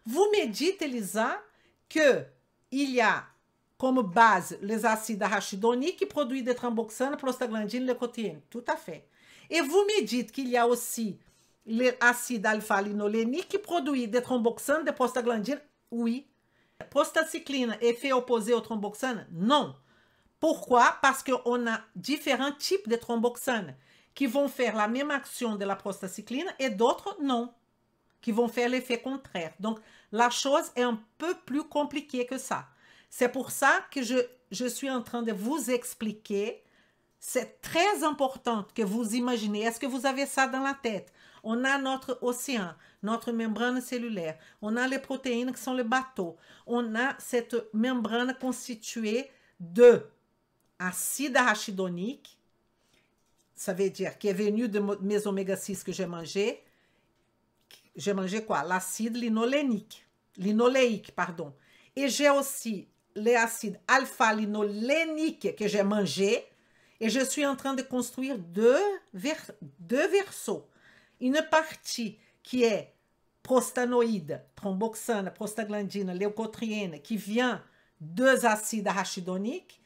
Vous me dites, Elisa, qu'il y a comme base les acides arachidoniques qui produisent des thromboxanes, prostaglandines, leucotriènes. Tout à fait. Et vous me dites qu'il y a aussi l'acide alpha-linolénique qui produit des thromboxanes, des prostaglandines. Oui. Prostacycline, effet opposé au thromboxane? Non. Pourquoi? Parce qu'on a différents types de thromboxanes qui vont faire la même action de la prostacycline et d'autres non, qui vont faire l'effet contraire. Donc, la chose est un peu plus compliquée que ça. C'est pour ça que je suis en train de vous expliquer. C'est très important que vous imaginez. Est-ce que vous avez ça dans la tête? On a notre océan, notre membrane cellulaire. On a les protéines qui sont les bateaux. On a cette membrane constituée de acide arachidonique. Ça veut dire qui est venu de mes oméga 6 que j'ai mangé. J'ai mangé quoi? L'acide linoléique, pardon. Et j'ai aussi l'acide alpha-linolénique que j'ai mangé. Et je suis en train de construire deux versos. une partie qui est prostanoïde, thromboxane, prostaglandine, leucotriène, qui vient des acides arachidoniques,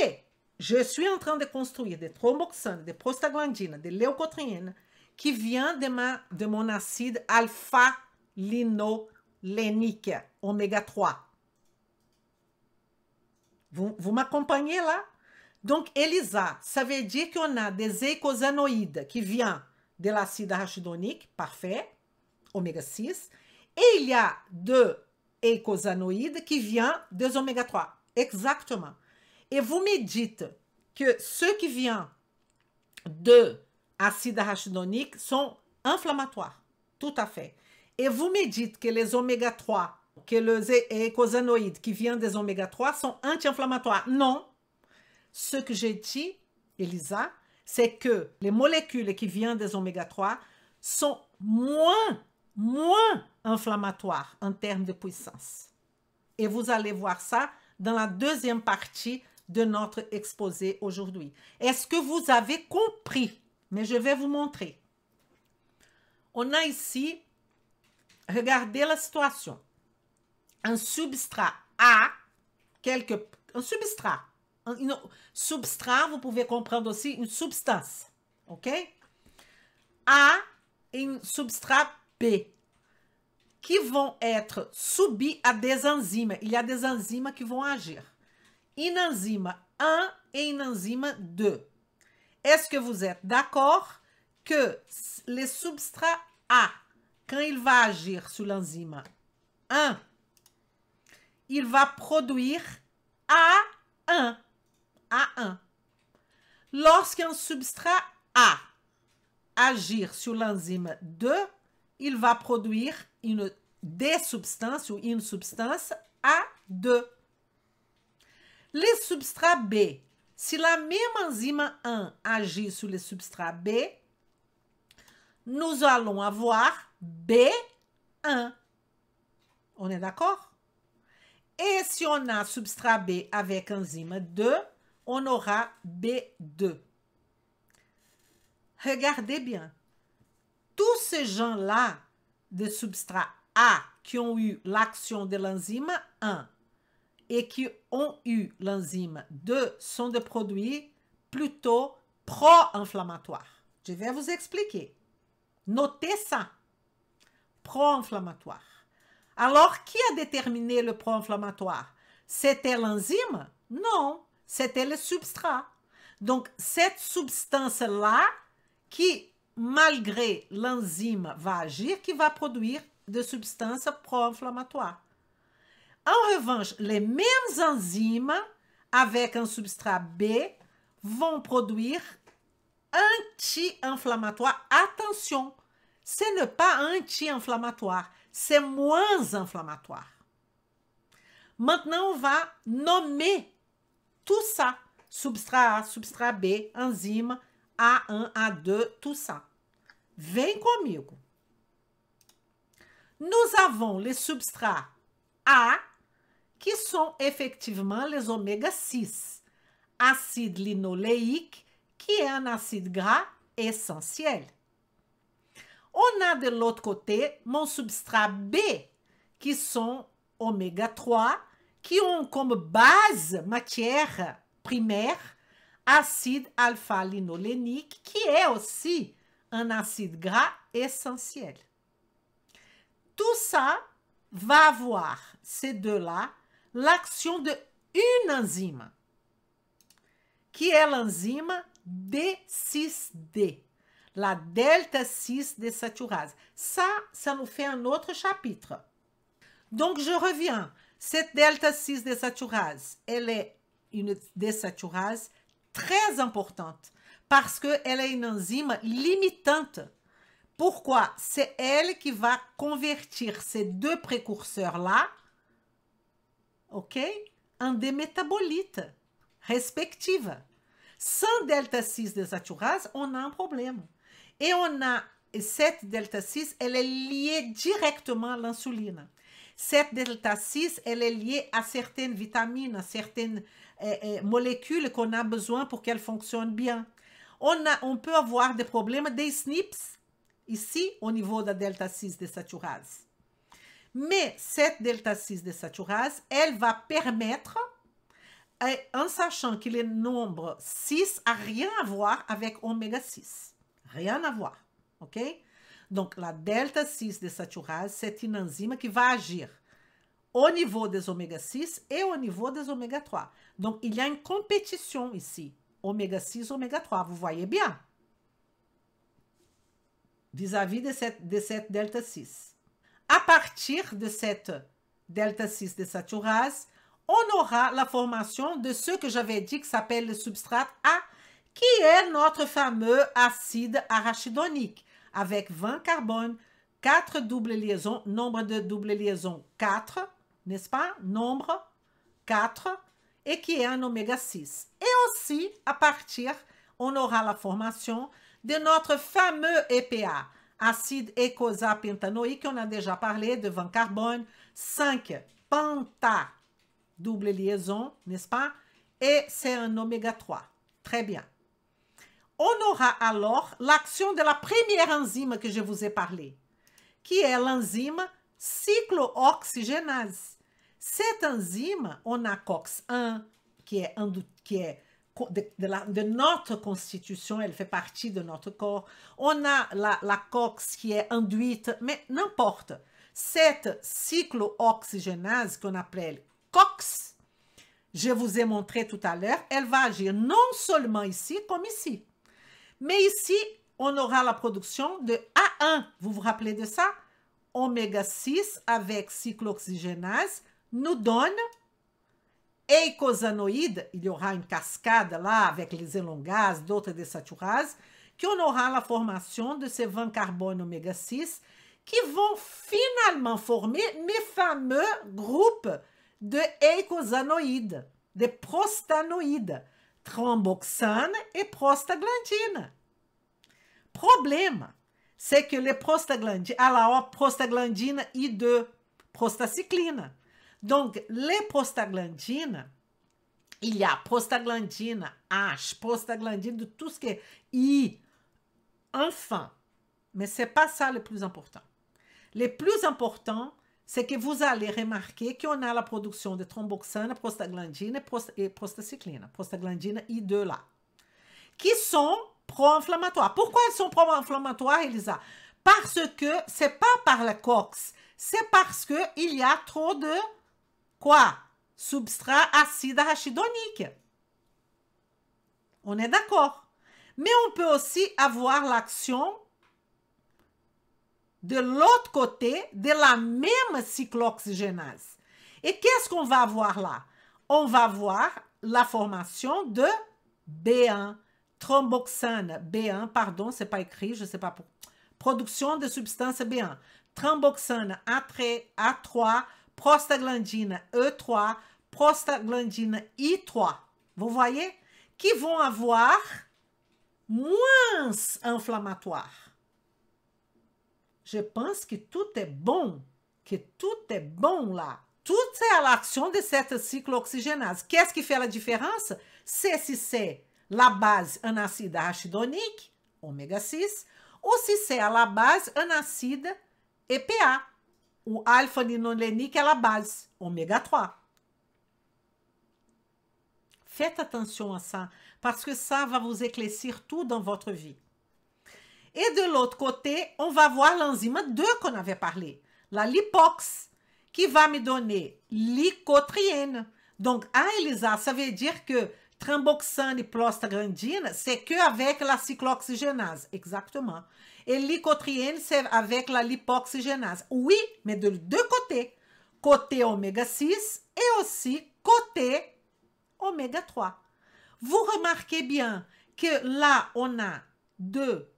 et je suis en train de construire des thromboxanes, des prostaglandines, des leucotriènes, qui vient de mon acide alpha-linolénique, oméga 3. Vous m'accompagnez là? Donc, ELISA, ça veut dire qu'on a des eicosanoïdes qui viennent de l'acide arachidonique, parfait, oméga 6, et il y a deux eicosanoïdes qui viennent des oméga 3, exactement. Et vous me dites que ceux qui viennent de acide arachidonique sont inflammatoires, tout à fait. Et vous me dites que les oméga 3, que les eicosanoïdes qui viennent des oméga 3 sont anti-inflammatoires. Non. Ce que j'ai dit, Elisa, c'est que les molécules qui viennent des oméga 3 sont moins inflammatoires en termes de puissance. Et vous allez voir ça dans la deuxième partie de notre exposé aujourd'hui. Est-ce que vous avez compris? Mais je vais vous montrer. On a ici, regardez la situation. Un substrat A, un substrat. Un substrat, vous pouvez comprendre aussi une substance. OK? A et un substrat B qui vont être soumis à des enzymes. Il y a des enzymes qui vont agir. Une enzyme 1 et une enzyme 2. Est-ce que vous êtes d'accord que le substrat A, quand il va agir sur l'enzyme 1, il va produire A1. A1. Lorsqu'un substrat A agir sur l'enzyme 2, il va produire des substances ou une substance A2. Les substrats B, si la même enzyme 1 agit sur le substrat B, nous allons avoir B1. On est d'accord? Et si on a substrat B avec enzyme 2, on aura B2. Regardez bien. Tous ces gens-là de substrat A qui ont eu l'action de l'enzyme 1 et qui ont eu l'enzyme 2 sont des produits plutôt pro-inflammatoires. Je vais vous expliquer. Notez ça. Pro-inflammatoire. Alors, qui a déterminé le pro-inflammatoire? C'était l'enzyme? Non, c'était le substrat. Donc, cette substance-là, qui, malgré l'enzyme, va agir, qui va produire des substances pro-inflammatoires. En revanche, les mêmes enzymes, avec un substrat B, vont produire anti-inflammatoire. Attention, ce n'est pas anti-inflammatoire, c'est moins inflammatoire. Maintenant, on va nommer tout ça. Substrat A, substrat B, enzyme A1, A2, tout ça. Vem comigo. Nous avons les substrats A, qui sont effectivement les oméga 6. Acide linoléique, qui est un acide gras essentiel. On a de l'autre côté mon substrat B, qui sont oméga 3, qui ont comme base matière primaire acide alpha-linolénique, qui est aussi un acide gras essentiel. Tout ça va avoir, ces deux-là, l'action d'une enzyme, qui est l'enzyme D6D, la delta 6 désaturase. Ça nous fait un autre chapitre. Donc, je reviens. Cette delta 6 désaturase, elle est une désaturase très importante parce qu'elle est une enzyme limitante. Pourquoi? C'est elle qui va convertir ces deux précurseurs-là, ok, en des métabolites respectifs. Sans delta 6 désaturase, on a un problème. Et cette delta 6, elle est liée directement à l'insuline. Cette delta 6, elle est liée à certaines vitamines, à certaines molécules qu'on a besoin pour qu'elles fonctionnent bien. On peut avoir des problèmes des SNPs. ici au niveau de la delta 6 désaturase. Mais cette delta 6 désaturase, elle va permettre, en sachant que le nombre 6 n'a rien à voir avec oméga 6. Rien à voir, ok? Donc, la delta 6 désaturase, c'est une enzyme qui va agir au niveau des oméga 6 et au niveau des oméga 3. Donc, il y a une compétition ici, oméga 6, oméga 3, vous voyez bien, vis-à-vis de cette delta 6. À partir de cette delta 6 désaturase, on aura la formation de ce que j'avais dit qui s'appelle le substrat A, qui est notre fameux acide arachidonique, avec 20 carbones, 4 doubles liaisons, nombre de doubles liaisons 4, n'est-ce pas? Nombre 4, et qui est un oméga 6. Et aussi, à partir, on aura la formation de notre fameux EPA, acide eicosapentanoïque, on a déjà parlé de 20 carbones, 5 penta, double liaison, n'est-ce pas? Et c'est un oméga 3. Très bien. On aura alors l'action de la première enzyme que je vous ai parlé, qui est l'enzyme cyclooxygénase. Cette enzyme, on a COX-1, qui est de notre constitution, elle fait partie de notre corps. On a la COX qui est induite, mais n'importe. Cette cyclooxygénase qu'on appelle COX, je vous ai montré tout à l'heure, elle va agir non seulement ici, comme ici. Mais ici, on aura la production de A1. Vous vous rappelez de ça? Oméga 6 avec cyclooxygénase nous donne eicosanoïdes. Il y aura une cascade là avec les élongases, d'autres désaturases, qu'on aura la formation de ces 20 carbones oméga 6 qui vont finalement former mes fameux groupes de eicosanoïdes, de prostanoïdes, thromboxane et prostaglandine. Problème, c'est que les prostaglandines, alors prostaglandine I2, prostacycline. Donc, les prostaglandines, il y a prostaglandine H, prostaglandine de tout ce qui est I, enfin, mais ce n'est pas ça le plus important. Le plus important, c'est que vous allez remarquer qu'on a la production de thromboxane, prostaglandine et prostacycline, prostaglandine I2 là, qui sont pro-inflammatoires. Pourquoi elles sont pro-inflammatoires, Elisa? Parce que ce n'est pas par la COX, c'est parce qu'il y a trop de quoi? Substrat acide arachidonique. On est d'accord. Mais on peut aussi avoir l'action de l'autre côté de la même cyclooxygénase. Et qu'est-ce qu'on va avoir là? On va voir la formation de B1, thromboxane B1, pardon, c'est pas écrit, je sais pas pour. Production de substance B1, thromboxane A3, prostaglandine E3, prostaglandine I3. Vous voyez? Qui vont avoir moins inflammatoire. Je pense que tout est bon, là. Tout est à l'action de cette cyclooxygénase. Qu'est-ce qui fait la différence? C'est si c'est la base un acide arachidonique, oméga 6, ou si c'est à la base un acide EPA, ou alpha-linolénique à la base, oméga 3. Faites attention à ça, parce que ça va vous éclaircir tout dans votre vie. Et de l'autre côté, on va voir l'enzyme 2 qu'on avait parlé, la lipox, qui va me donner l'icotriène. Donc, Elisa, ça veut dire que thromboxane et prostaglandine, c'est qu'avec la cyclooxygénase, exactement. Et l'icotriène, c'est avec la lipoxygénase. Oui, mais de deux côtés. Côté oméga 6 et aussi côté oméga 3. Vous remarquez bien que là, on a 2,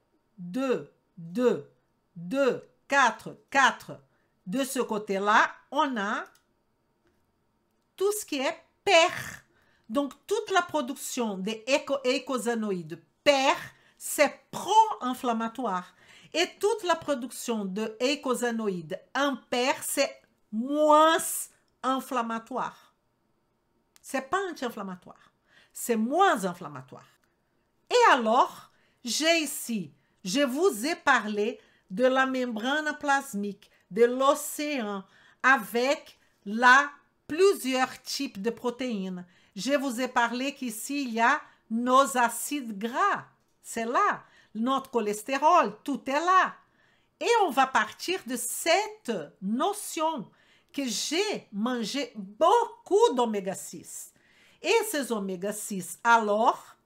4, 4. De ce côté-là, on a tout ce qui est pair. Donc, toute la production des eicosanoïdes pair, c'est pro-inflammatoire. Et toute la production de eicosanoïdes impair, c'est moins inflammatoire. Ce n'est pas anti-inflammatoire, c'est moins inflammatoire. Et alors, j'ai ici, je vous ai parlé de la membrane plasmique, de l'océan, avec plusieurs types de protéines. Je vous ai parlé qu'ici, il y a nos acides gras. C'est là. Notre cholestérol, tout est là. Et on va partir de cette notion que j'ai mangé beaucoup d'oméga 6. Et ces oméga 6, alors,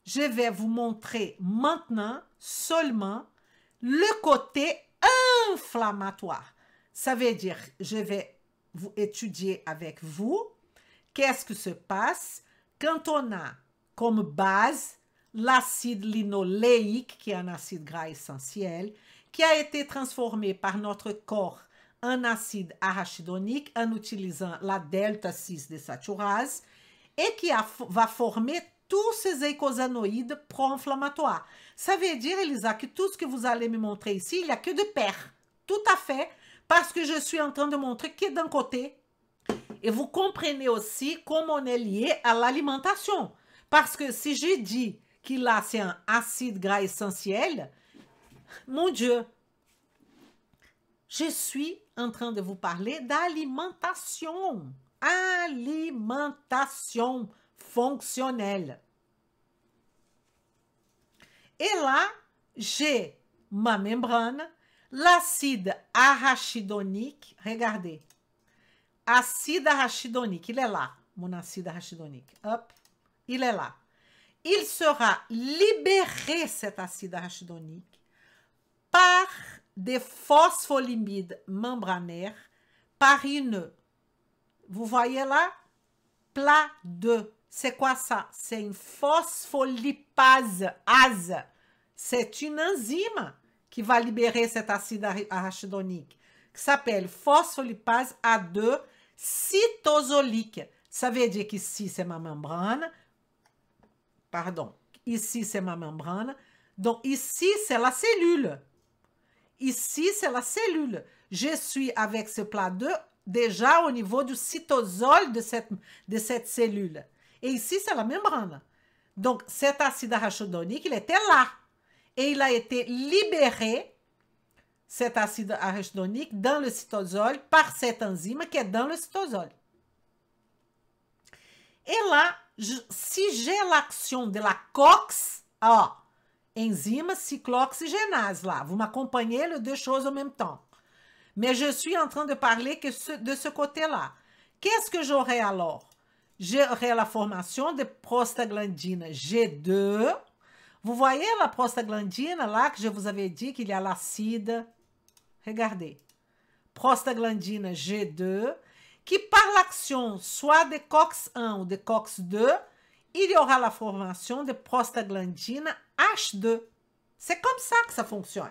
je vais vous montrer maintenant seulement le côté inflammatoire. Ça veut dire, je vais vous étudier avec vous qu'est-ce que se passe quand on a comme base l'acide linoléique, qui est un acide gras essentiel, qui a été transformé par notre corps en acide arachidonique en utilisant la delta 6 désaturase et qui va former tous ces eicosanoïdes pro-inflammatoires. Ça veut dire, Elisa, que tout ce que vous allez me montrer ici, il n'y a que de pair. Tout à fait, parce que je suis en train de montrer que d'un côté. Et vous comprenez aussi comment on est lié à l'alimentation. Parce que si je dis qu'il là, c'est un acide gras essentiel, mon Dieu, je suis en train de vous parler d'alimentation. Alimentation fonctionnelle. Et là, j'ai ma membrane, l'acide arachidonique. Regardez. Acide arachidonique, il est là. Mon acide arachidonique. Hop, il est là. Il sera libéré, cet acide arachidonique, par des phospholipides membranaires, par une, vous voyez là, plat 2. C'est quoi ça? C'est une phospholipase. C'est une enzyme qui va libérer cet acide arachidonique, qui s'appelle phospholipase A2 cytosolique. Ça veut dire qu'ici, c'est ma membrane. Pardon, ici, c'est ma membrane. Donc, ici, c'est la cellule. Ici, c'est la cellule. Je suis avec ce plat 2 déjà au niveau du cytosol de cette cellule. Et ici, c'est la membrane. Donc, cet acide arachidonique, il était là. Et il a été libéré, cet acide arachidonique, dans le cytosol par cette enzyme qui est dans le cytosol. Et là, si j'ai l'action de la COX, enzyme cyclooxygénase, là, vous m'accompagnez les deux choses en même temps. Mais je suis en train de parler de ce côté-là. Qu'est-ce que j'aurai alors? J'aurai la formation de prostaglandine G2. Vous voyez la prostaglandine là que je vous avais dit qu'il y a l'acide. Regardez. Prostaglandine G2 qui par l'action soit de COX-1 ou de COX-2, il y aura la formation de prostaglandine H2. C'est comme ça que ça fonctionne.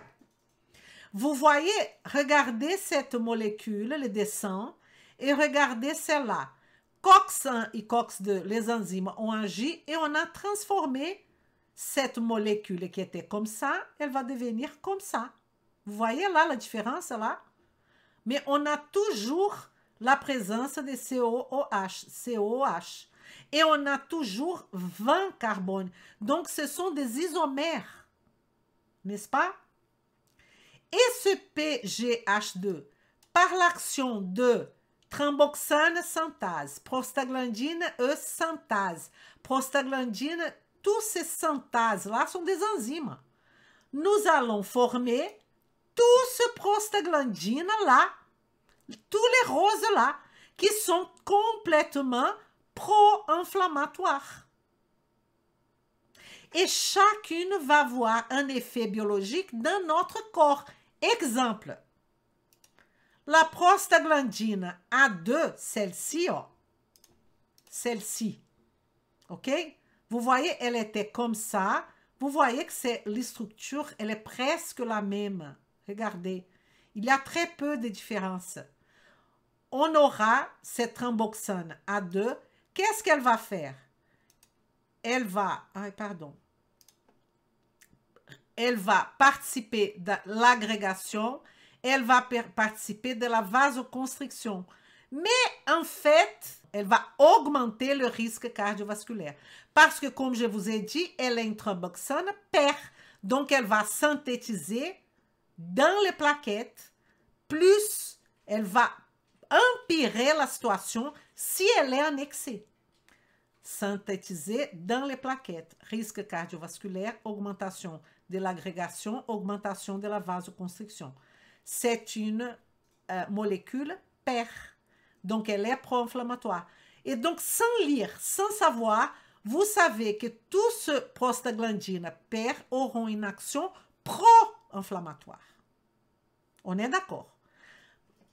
Vous voyez, regardez cette molécule, le dessin, et regardez celle-là. COX-1 et COX-2, les enzymes ont agi et on a transformé cette molécule qui était comme ça, elle va devenir comme ça. Vous voyez là la différence là? Mais on a toujours la présence de COOH. Et on a toujours 20 carbones. Donc, ce sont des isomères. N'est-ce pas? Et ce PGH2, par l'action de thromboxane synthase, prostaglandine E synthase, prostaglandine, tous ces synthases-là sont des enzymes. Nous allons former tout ce prostaglandine-là, tous les roses-là, qui sont complètement pro-inflammatoires. Et chacune va avoir un effet biologique dans notre corps. Exemple, la prostaglandine A2, celle-ci, celle-ci, ok? Vous voyez, elle était comme ça. Vous voyez que les structures, elle est presque la même. Regardez, il y a très peu de différence. On aura cette thromboxane A2. Qu'est-ce qu'elle va faire? Elle va, elle va participer de l'agrégation, elle va participer de la vasoconstriction. Mais en fait, elle va augmenter le risque cardiovasculaire. Parce que, comme je vous ai dit, elle est une thromboxane paire. Donc, elle va synthétiser dans les plaquettes, plus elle va empirer la situation si elle est en excès. Synthétisé dans les plaquettes. Risque cardiovasculaire, augmentation de l'agrégation, augmentation de la vasoconstriction. C'est une molécule PER. Donc, elle est pro-inflammatoire. Et donc, sans lire, sans savoir, vous savez que tous ces prostaglandines PER auront une action pro-inflammatoire. On est d'accord?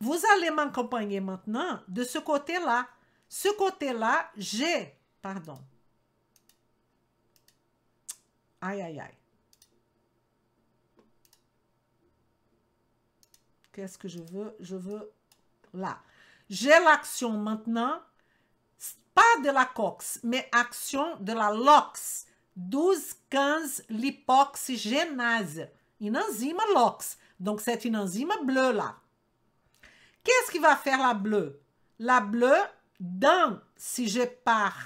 Vous allez m'accompagner maintenant de ce côté-là. Ce côté-là, j'ai... Pardon. Aïe, aïe, aïe. Qu'est-ce que je veux? Je veux là. J'ai l'action maintenant, pas de la COX, mais action de la LOX. 12-15 lipoxygénase. Une enzyme LOX. Donc, c'est une enzyme bleue là. Qu'est-ce qui va faire la bleue? La bleue, si je pars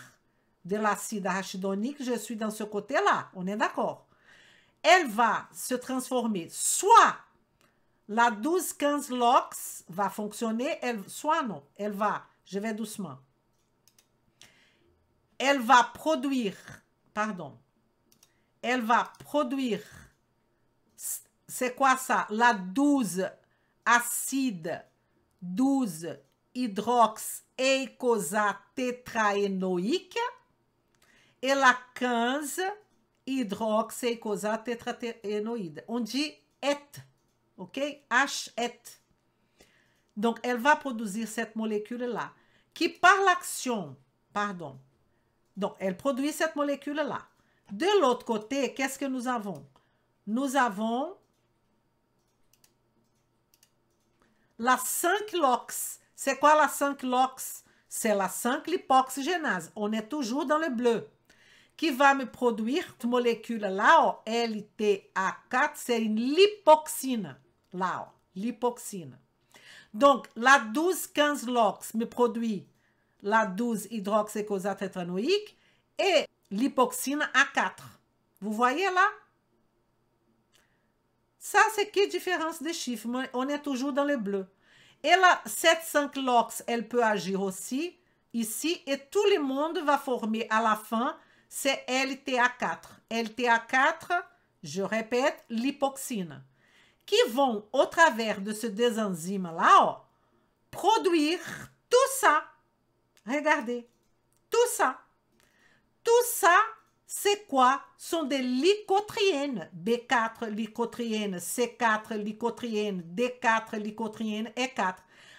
de l'acide arachidonique, je suis dans ce côté-là. On est d'accord? Elle va se transformer, soit la 12-15 LOX va fonctionner, soit non. Elle va, je vais doucement. Elle va produire, pardon, elle va produire, c'est quoi ça? La 12 acide 12 hydroxyeicosatétraénoïque et la 15 hydroxyeicosatétraénoïde. On dit et, ok? H-et. Donc, elle va produire cette molécule-là qui, par l'action, pardon, donc, elle produit cette molécule-là. De l'autre côté, qu'est-ce que nous avons? Nous avons la 5-LOX. C'est quoi la 5-LOX? C'est la 5-lipoxygénase. On est toujours dans le bleu. Qui va me produire cette molécule-là, LTA4, c'est une lipoxine. Là, lipoxine. Donc, la 12-15 LOX me produit la 12 hydroxyeicosatétraénoïque et l'hypoxine A4. Vous voyez là? Ça, c'est quelle différence de chiffres? On est toujours dans le bleu. Et la 7,5 LOX, elle peut agir aussi ici et tout le monde va former à la fin, c'est LTA4. LTA4, je répète, l'hypoxine, qui vont au travers de ce deux enzymes-là produire tout ça. Regardez, tout ça. Tout ça, c'est quoi? Sont des lycotriènes. B4 lycotriène, C4 lycotriène, D4 lycotriène, E4.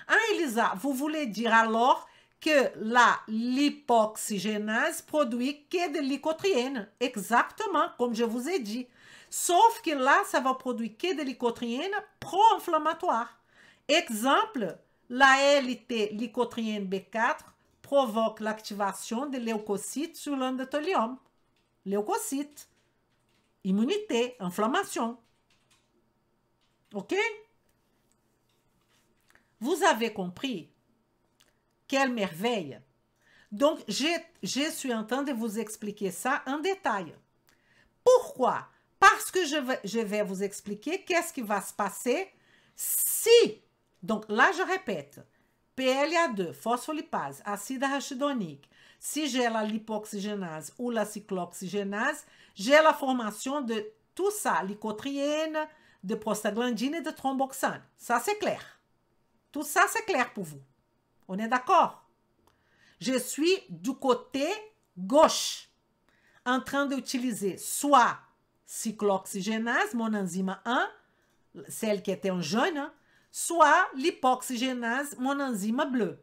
Hein, Elisa, vous voulez dire alors que la lipoxygénase produit que des lycotriènes? Exactement, comme je vous ai dit. Sauf que là, ça va produire que des lycotriènes pro-inflammatoires. Exemple, la LT lycotriène B4 provoque l'activation des leucocytes sur l'endothélium. Leucocytes, immunité, inflammation. OK? Vous avez compris? Quelle merveille! Donc, je suis en train de vous expliquer ça en détail. Pourquoi? Parce que je vais vous expliquer qu'est-ce qui va se passer si, donc là je répète, PLA2, phospholipase, acide arachidonique, si j'ai la lipoxygénase ou la cyclooxygénase, j'ai la formation de tout ça, lycotriène, de prostaglandine et de thromboxane. Ça, c'est clair. Tout ça, c'est clair pour vous. On est d'accord? Je suis du côté gauche, en train d'utiliser soit cyclooxygénase, mon enzyme 1, celle qui était en jaune, hein, soit lipoxygénase, mon enzyme bleu.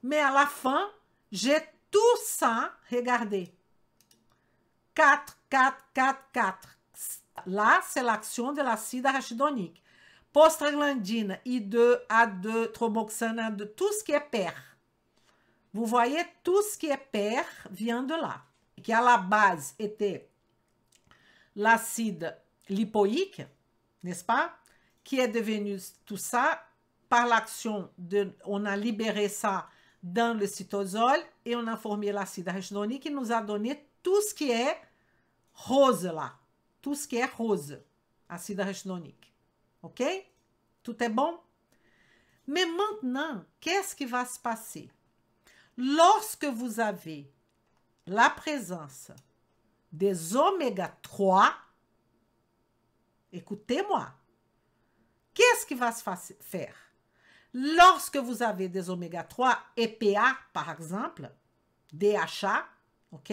Mais à la fin, j'ai tout ça, regardez, 4, 4, 4, 4. Là, c'est l'action de l'acide arachidonique. Prostaglandine, I2, A2, thromboxane, A2, tout ce qui est PER. Vous voyez, tout ce qui est PER vient de là. Qui à la base était l'acide lipoïque, n'est-ce pas? Qui est devenu tout ça par l'action de... On a libéré ça dans le cytosol et on a formé l'acide arachidonique qui nous a donné tout ce qui est rose là. Tout ce qui est rose, acide arachidonique. OK? Tout est bon? Mais maintenant, qu'est-ce qui va se passer? Lorsque vous avez la présence des oméga 3, écoutez-moi, qu'est-ce qui va se faire? Lorsque vous avez des oméga 3, EPA par exemple, DHA, OK?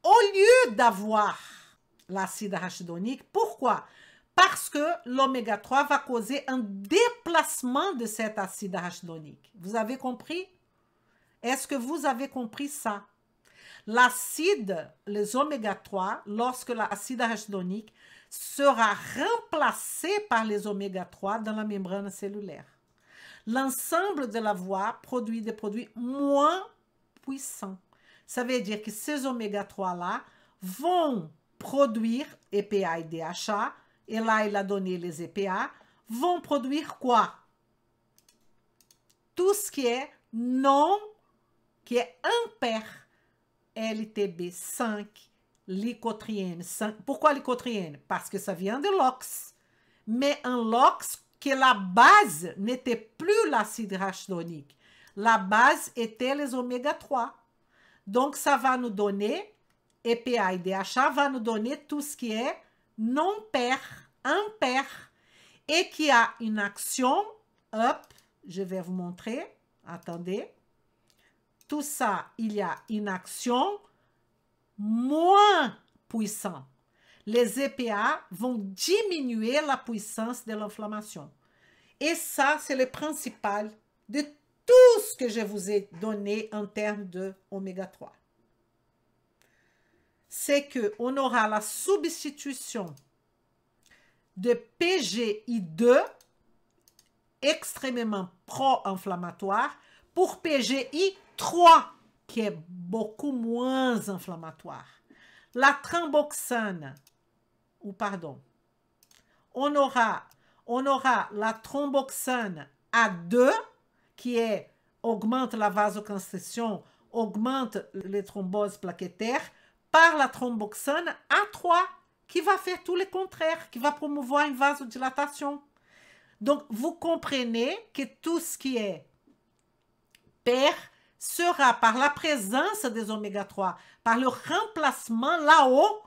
Au lieu d'avoir l'acide arachidonique, pourquoi? Parce que l'oméga 3 va causer un déplacement de cet acide arachidonique. Vous avez compris? Est-ce que vous avez compris ça? L'acide, les oméga 3, lorsque l'acide arachidonique sera remplacé par les oméga 3 dans la membrane cellulaire. L'ensemble de la voie produit des produits moins puissants. Ça veut dire que ces oméga 3-là vont produire EPA et DHA, et là, il a donné les EPA, vont produire quoi? Tout ce qui est qui est impair, LTB5, lycotriène 5. Pourquoi lycotriène? Parce que ça vient de l'ox. Mais un LOX que la base n'était plus l'acide arachidonique. La base était les oméga 3. Donc, ça va nous donner, EPA et DHA va nous donner tout ce qui est non-pair, impair, et qui a une action, hop, je vais vous montrer, attendez. Tout ça, il y a une action moins puissante. Les EPA vont diminuer la puissance de l'inflammation. Et ça, c'est le principal de tout ce que je vous ai donné en termes de oméga 3. C'est qu'on aura la substitution de PGI2, extrêmement pro-inflammatoire, pour PGI3, qui est beaucoup moins inflammatoire. La thromboxane, on aura la thromboxane A2, qui augmente la vasoconstriction, augmente les thromboses plaquettaires, par la thromboxane A3, qui va faire tout le contraire, qui va promouvoir une vasodilatation. Donc, vous comprenez que tout ce qui est pair sera, par la présence des oméga 3, par le remplacement là-haut,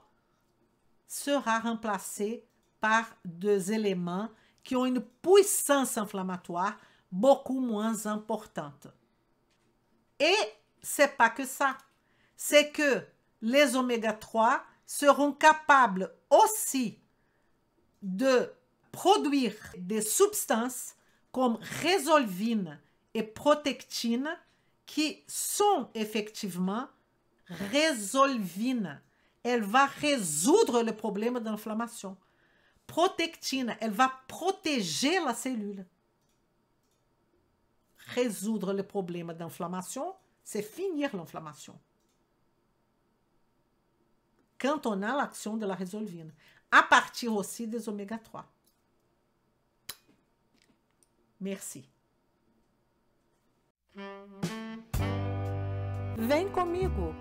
sera remplacé par deux éléments qui ont une puissance inflammatoire beaucoup moins importante. Et c'est pas que ça. C'est que les oméga 3 seront capables aussi de produire des substances comme résolvine et protectine qui sont effectivement résolvine. Elle va résoudre le problème d'inflammation. Protectine, elle va protéger la cellule. Résoudre le problème d'inflammation, c'est finir l'inflammation. Quand on a l'action de la résolvine, à partir aussi des oméga 3. Merci. Vem comigo